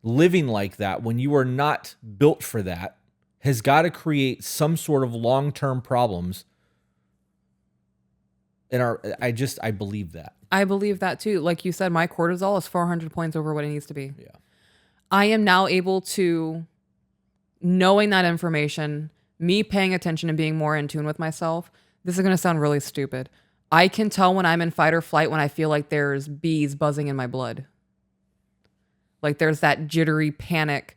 Living like that when you are not built for that has got to create some sort of long-term problems. I believe that. I believe that too. Like you said, my cortisol is 400 points over what it needs to be. Yeah. I am now able to, knowing that information, me paying attention and being more in tune with myself. This is going to sound really stupid. I can tell when I'm in fight or flight when I feel like there's bees buzzing in my blood. Like there's that jittery panic.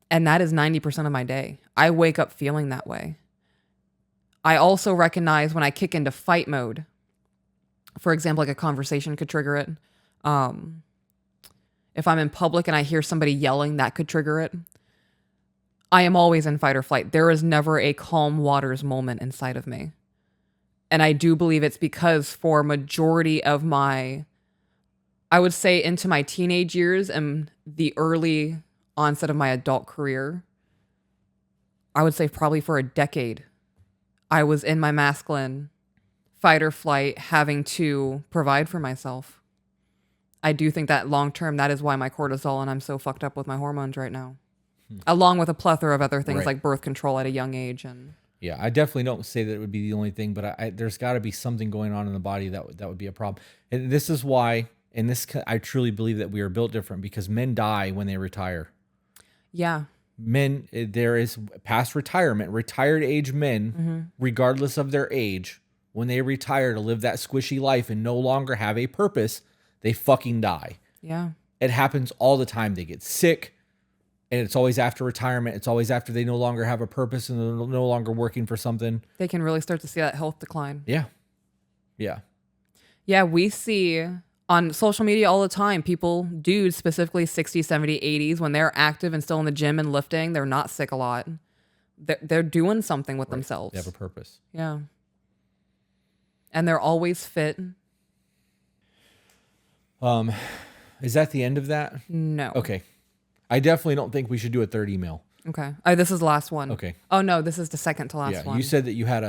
And that is 90% of my day. I wake up feeling that way. I also recognize when I kick into fight mode. For example, like a conversation could trigger it. If I'm in public and I hear somebody yelling, that could trigger it. I am always in fight or flight. There is never a calm waters moment inside of me. And I do believe it's because for majority of my, I would say into my teenage years and the early onset of my adult career, I would say probably for a decade, I was in my masculine fight or flight, having to provide for myself. I do think that long term, that is why my cortisol and I'm so fucked up with my hormones right now, along with a plethora of other things like birth control at a young age. And yeah, I definitely don't say that it would be the only thing, but there's got to be something going on in the body that would be a problem. And this is why, I truly believe that we are built different because men die when they retire. Yeah. Men, there is past retirement, retired age men, regardless of their age, when they retire to live that squishy life and no longer have a purpose, they fucking die. Yeah. It happens all the time. They get sick, and it's always after retirement. It's always after they no longer have a purpose and they're no longer working for something. They can really start to see that health decline. Yeah. Yeah. Yeah, we see on social media all the time, dudes specifically 60s, 70s, 80s, when they're active and still in the gym and lifting, they're not sick a lot. They're doing something with themselves. They have a purpose. Yeah. And they're always fit. Is that the end of that? No. Okay. I definitely don't think we should do a third email. Okay. Oh, this is the last one. Okay. Oh, no, this is the second to last one. You said that you had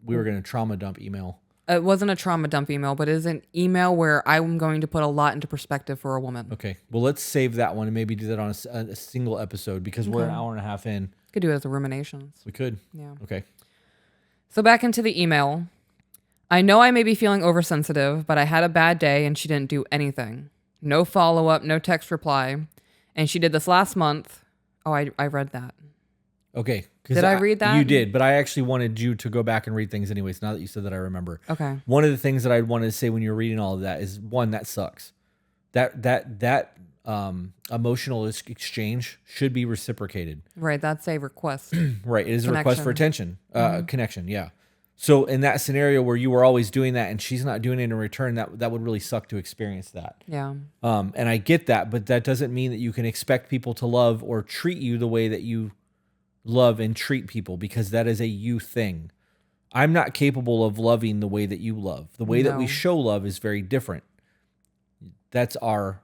we were going to trauma dump email. It wasn't a trauma dump email, but it is an email where I'm going to put a lot into perspective for a woman. Okay. Well, let's save that one and maybe do that on a single episode because we're an hour and a half in. Could do it as a Ruminations. We could. Yeah. Okay. So back into the email. I know I may be feeling oversensitive, but I had a bad day and she didn't do anything. No follow-up, no text reply. And she did this last month. Oh, I read that. Okay. Did I read that? You did, but I actually wanted you to go back and read things anyways. Now that you said that, I remember. Okay. One of the things that I wanted to say when you were reading all of that is, one, that sucks. That emotional exchange should be reciprocated. Right. That's a request. Right. It is a request for attention. Connection. Yeah. So in that scenario where you were always doing that and she's not doing it in return, that would really suck to experience that. Yeah. And I get that, but that doesn't mean that you can expect people to love or treat you the way that you love and treat people, because that is a you thing. I'm not capable of loving the way that you love. The way that we show love is very different. That's our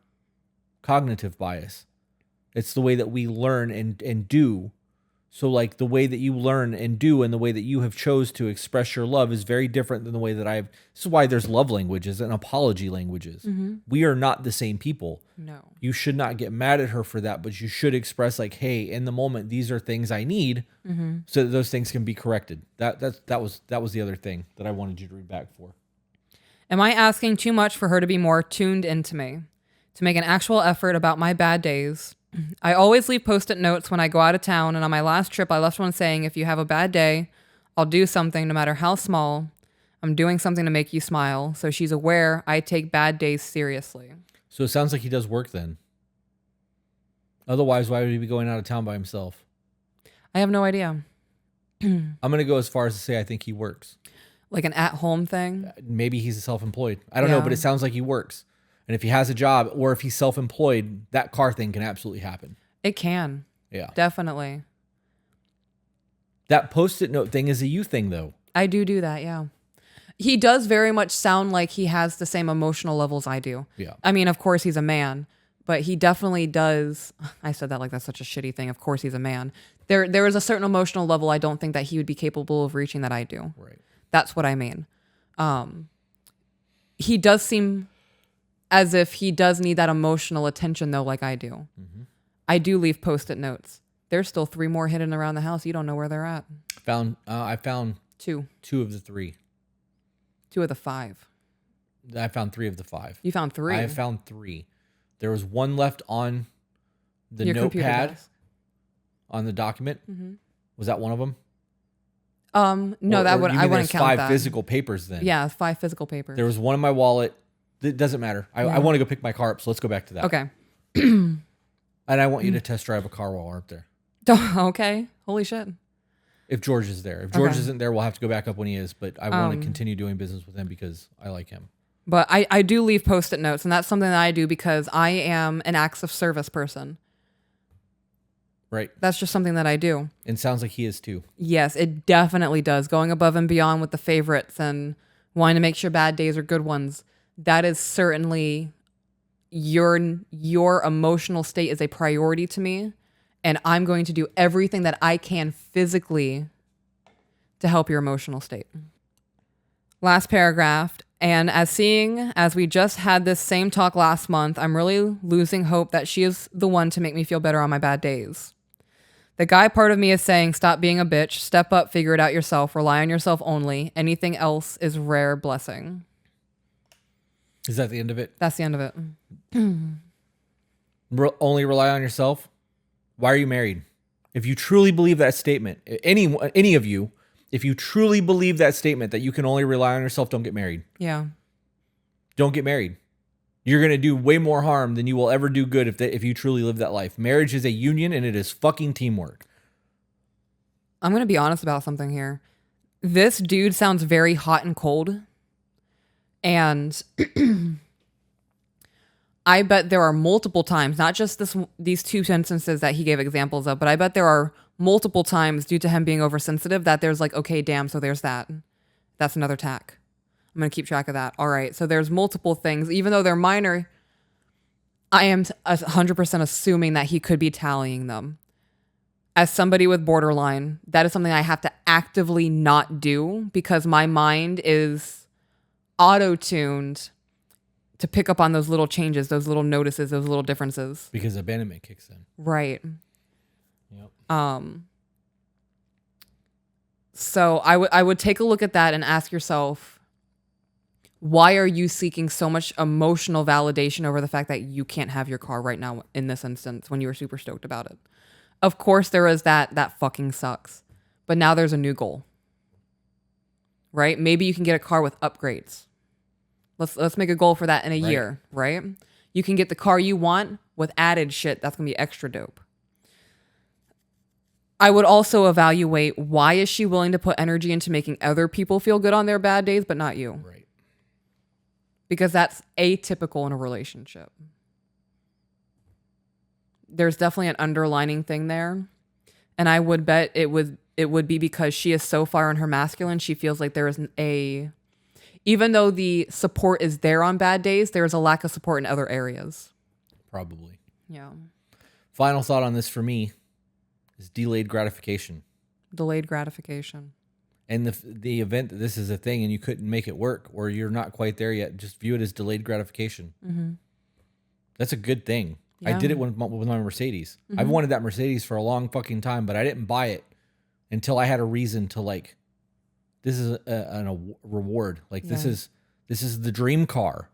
cognitive bias. It's the way that we learn and do So like the way that you learn and do and the way that you have chose to express your love is very different than the way that I've. This is why there's love languages and apology languages. We are not the same people. No. You should not get mad at her for that, but you should express like, hey, in the moment, these are things I need so that those things can be corrected. That was the other thing that I wanted you to read back for. Am I asking too much for her to be more tuned into me? To make an actual effort about my bad days? I always leave post-it notes when I go out of town, and on my last trip, I left one saying, if you have a bad day, I'll do something no matter how small. I'm doing something to make you smile, so she's aware I take bad days seriously. So it sounds like he does work then. Otherwise, why would he be going out of town by himself? I have no idea. I'm going to go as far as to say I think he works. Like an at-home thing? Maybe he's self-employed. I don't know, but it sounds like he works. And if he has a job or if he's self-employed, that car thing can absolutely happen. It can. Yeah. Definitely. That post-it note thing is a you thing, though. I do that, yeah. He does very much sound like he has the same emotional levels I do. Yeah. I mean, of course he's a man, but he definitely does. I said that like that's such a shitty thing. Of course he's a man. There is a certain emotional level I don't think that he would be capable of reaching that I do. Right. That's what I mean. He does seem as if he does need that emotional attention, though, like I do. I do leave post-it notes. There's still 3 more hidden around the house. You don't know where they're at. I found 2. 2 of the 3. 2 of the 5. I found 3 of the 5. You found 3? I found 3. There was 1 left on the Your computer notepad desk. On the document. Was that one of them? No, I wouldn't count 5 that. physical papers then. Yeah, 5 physical papers. There was 1 in my wallet. It doesn't matter. I want to go pick my car up, so let's go back to that. Okay. And I want you to test drive a car while we're up there. Okay. Holy shit. If George is there. If George Okay. isn't there, we'll have to go back up when he is. But I want to continue doing business with him because I like him. But I do leave post-it notes, and that's something that I do because I am an acts of service person. Right. That's just something that I do. And sounds like he is too. Yes, it definitely does. Going above and beyond with the favorites and wanting to make sure bad days are good ones. That is certainly your emotional state is a priority to me. And I'm going to do everything that I can physically to help your emotional state. Last paragraph. And as we just had this same talk last month, I'm really losing hope that she is the one to make me feel better on my bad days. The guy part of me is saying, stop being a bitch, step up, figure it out yourself, rely on yourself only. Anything else is rare blessing. Is that the end of it? That's the end of it. Only rely on yourself? Why are you married? If you truly believe that statement, any of you, if you truly believe that statement that you can only rely on yourself, don't get married. Yeah. Don't get married. You're going to do way more harm than you will ever do good if you truly live that life. Marriage is a union and it is fucking teamwork. I'm going to be honest about something here. This dude sounds very hot and cold. And I bet there are multiple times, not just these 2 sentences that he gave examples of, but I bet there are multiple times due to him being oversensitive that there's like, okay, damn, so there's that. That's another tack. I'm going to keep track of that. All right. So there's multiple things, even though they're minor. I am 100% assuming that he could be tallying them. As somebody with borderline, that is something I have to actively not do because my mind is auto-tuned to pick up on those little changes, those little notices, those little differences. Because abandonment kicks in. Right. Yep. So I would take a look at that and ask yourself, why are you seeking so much emotional validation over the fact that you can't have your car right now in this instance when you were super stoked about it? Of course there is that fucking sucks. But now there's a new goal. Right? Maybe you can get a car with upgrades. Let's make a goal for that in a year, right? You can get the car you want with added shit that's going to be extra dope. I would also evaluate, why is she willing to put energy into making other people feel good on their bad days but not you? Right. Because that's atypical in a relationship. There's definitely an underlining thing there. And I would bet it would be because she is so far in her masculine, she feels like there is even though the support is there on bad days, there is a lack of support in other areas. Probably. Yeah. Final thought on this for me. is delayed gratification. Delayed gratification. And the event that this is a thing and you couldn't make it work or you're not quite there yet, just view it as delayed gratification. Mm-hmm. That's a good thing. Yeah. I did it with my Mercedes. Mm-hmm. I've wanted that Mercedes for a long fucking time, but I didn't buy it until I had a reason to like, this is a reward. Like this is the dream car.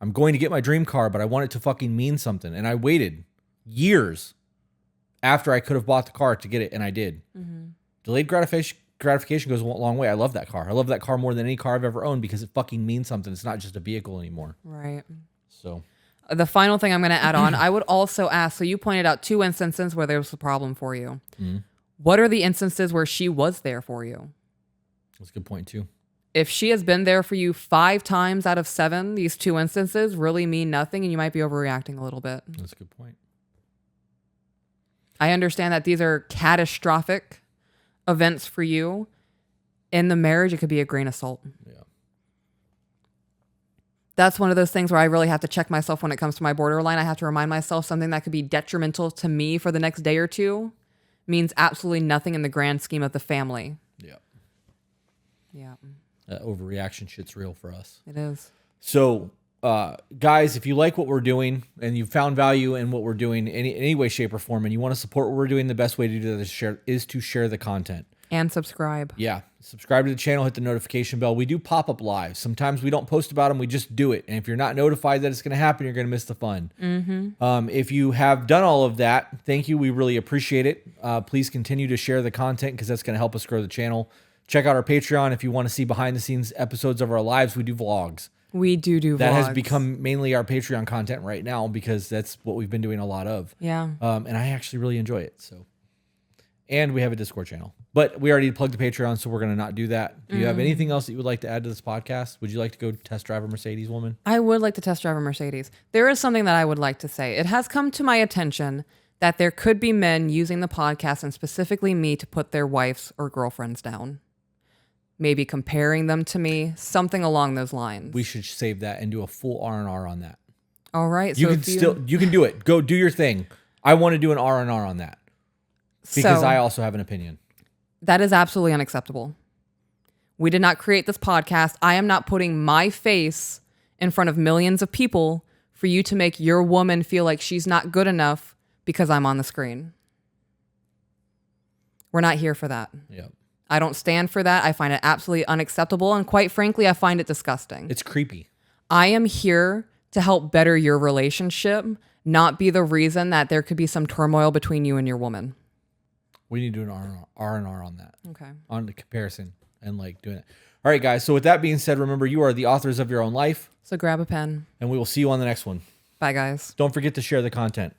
I'm going to get my dream car, but I want it to fucking mean something. And I waited years after I could have bought the car to get it, and I did. Mm-hmm. Delayed gratification goes a long way. I love that car. I love that car more than any car I've ever owned because it fucking means something. It's not just a vehicle anymore. Right. So the final thing I'm going to add on, I would also ask, so you pointed out 2 instances where there was a problem for you. Mm-hmm. What are the instances where she was there for you? That's a good point too. If she has been there for you 5 times out of 7, these 2 instances really mean nothing and you might be overreacting a little bit. That's a good point. I understand that these are catastrophic events for you. In the marriage, it could be a grain of salt. Yeah. That's one of those things where I really have to check myself when it comes to my borderline. I have to remind myself something that could be detrimental to me for the next day or two means absolutely nothing in the grand scheme of the family. Yeah. Yeah. That overreaction shit's real for us. It is. So, guys, if you like what we're doing and you found value in what we're doing in any way, shape, or form, and you want to support what we're doing, the best way to do that is to share the content. And subscribe. Yeah. Subscribe to the channel, hit the notification bell. We do pop-up lives. Sometimes we don't post about them. We just do it. And if you're not notified that it's going to happen, you're going to miss the fun. Mm-hmm. If you have done all of that, thank you. We really appreciate it. Please continue to share the content because that's going to help us grow the channel. Check out our Patreon if you want to see behind-the-scenes episodes of our lives. We do vlogs. We do vlogs. That has become mainly our Patreon content right now because that's what we've been doing a lot of. Yeah. And I actually really enjoy it. So, and we have a Discord channel. But we already plugged the Patreon, so we're going to not do that. Do you have anything else that you would like to add to this podcast? Would you like to go test drive a Mercedes, woman? I would like to test drive a Mercedes. There is something that I would like to say. It has come to my attention that there could be men using the podcast and specifically me to put their wives or girlfriends down. Maybe comparing them to me, something along those lines. We should save that and do a full R&R on that. All right. You can do it. Go do your thing. I want to do an R&R on that because I also have an opinion. That is absolutely unacceptable. We did not create this podcast. I am not putting my face in front of millions of people for you to make your woman feel like she's not good enough because I'm on the screen. We're not here for that. Yep. I don't stand for that. I find it absolutely unacceptable. And quite frankly, I find it disgusting. It's creepy. I am here to help better your relationship, not be the reason that there could be some turmoil between you and your woman. We need to do an R&R on that. Okay. On the comparison and like doing it. All right, guys. So with that being said, remember you are the authors of your own life. So grab a pen. And we will see you on the next one. Bye, guys. Don't forget to share the content.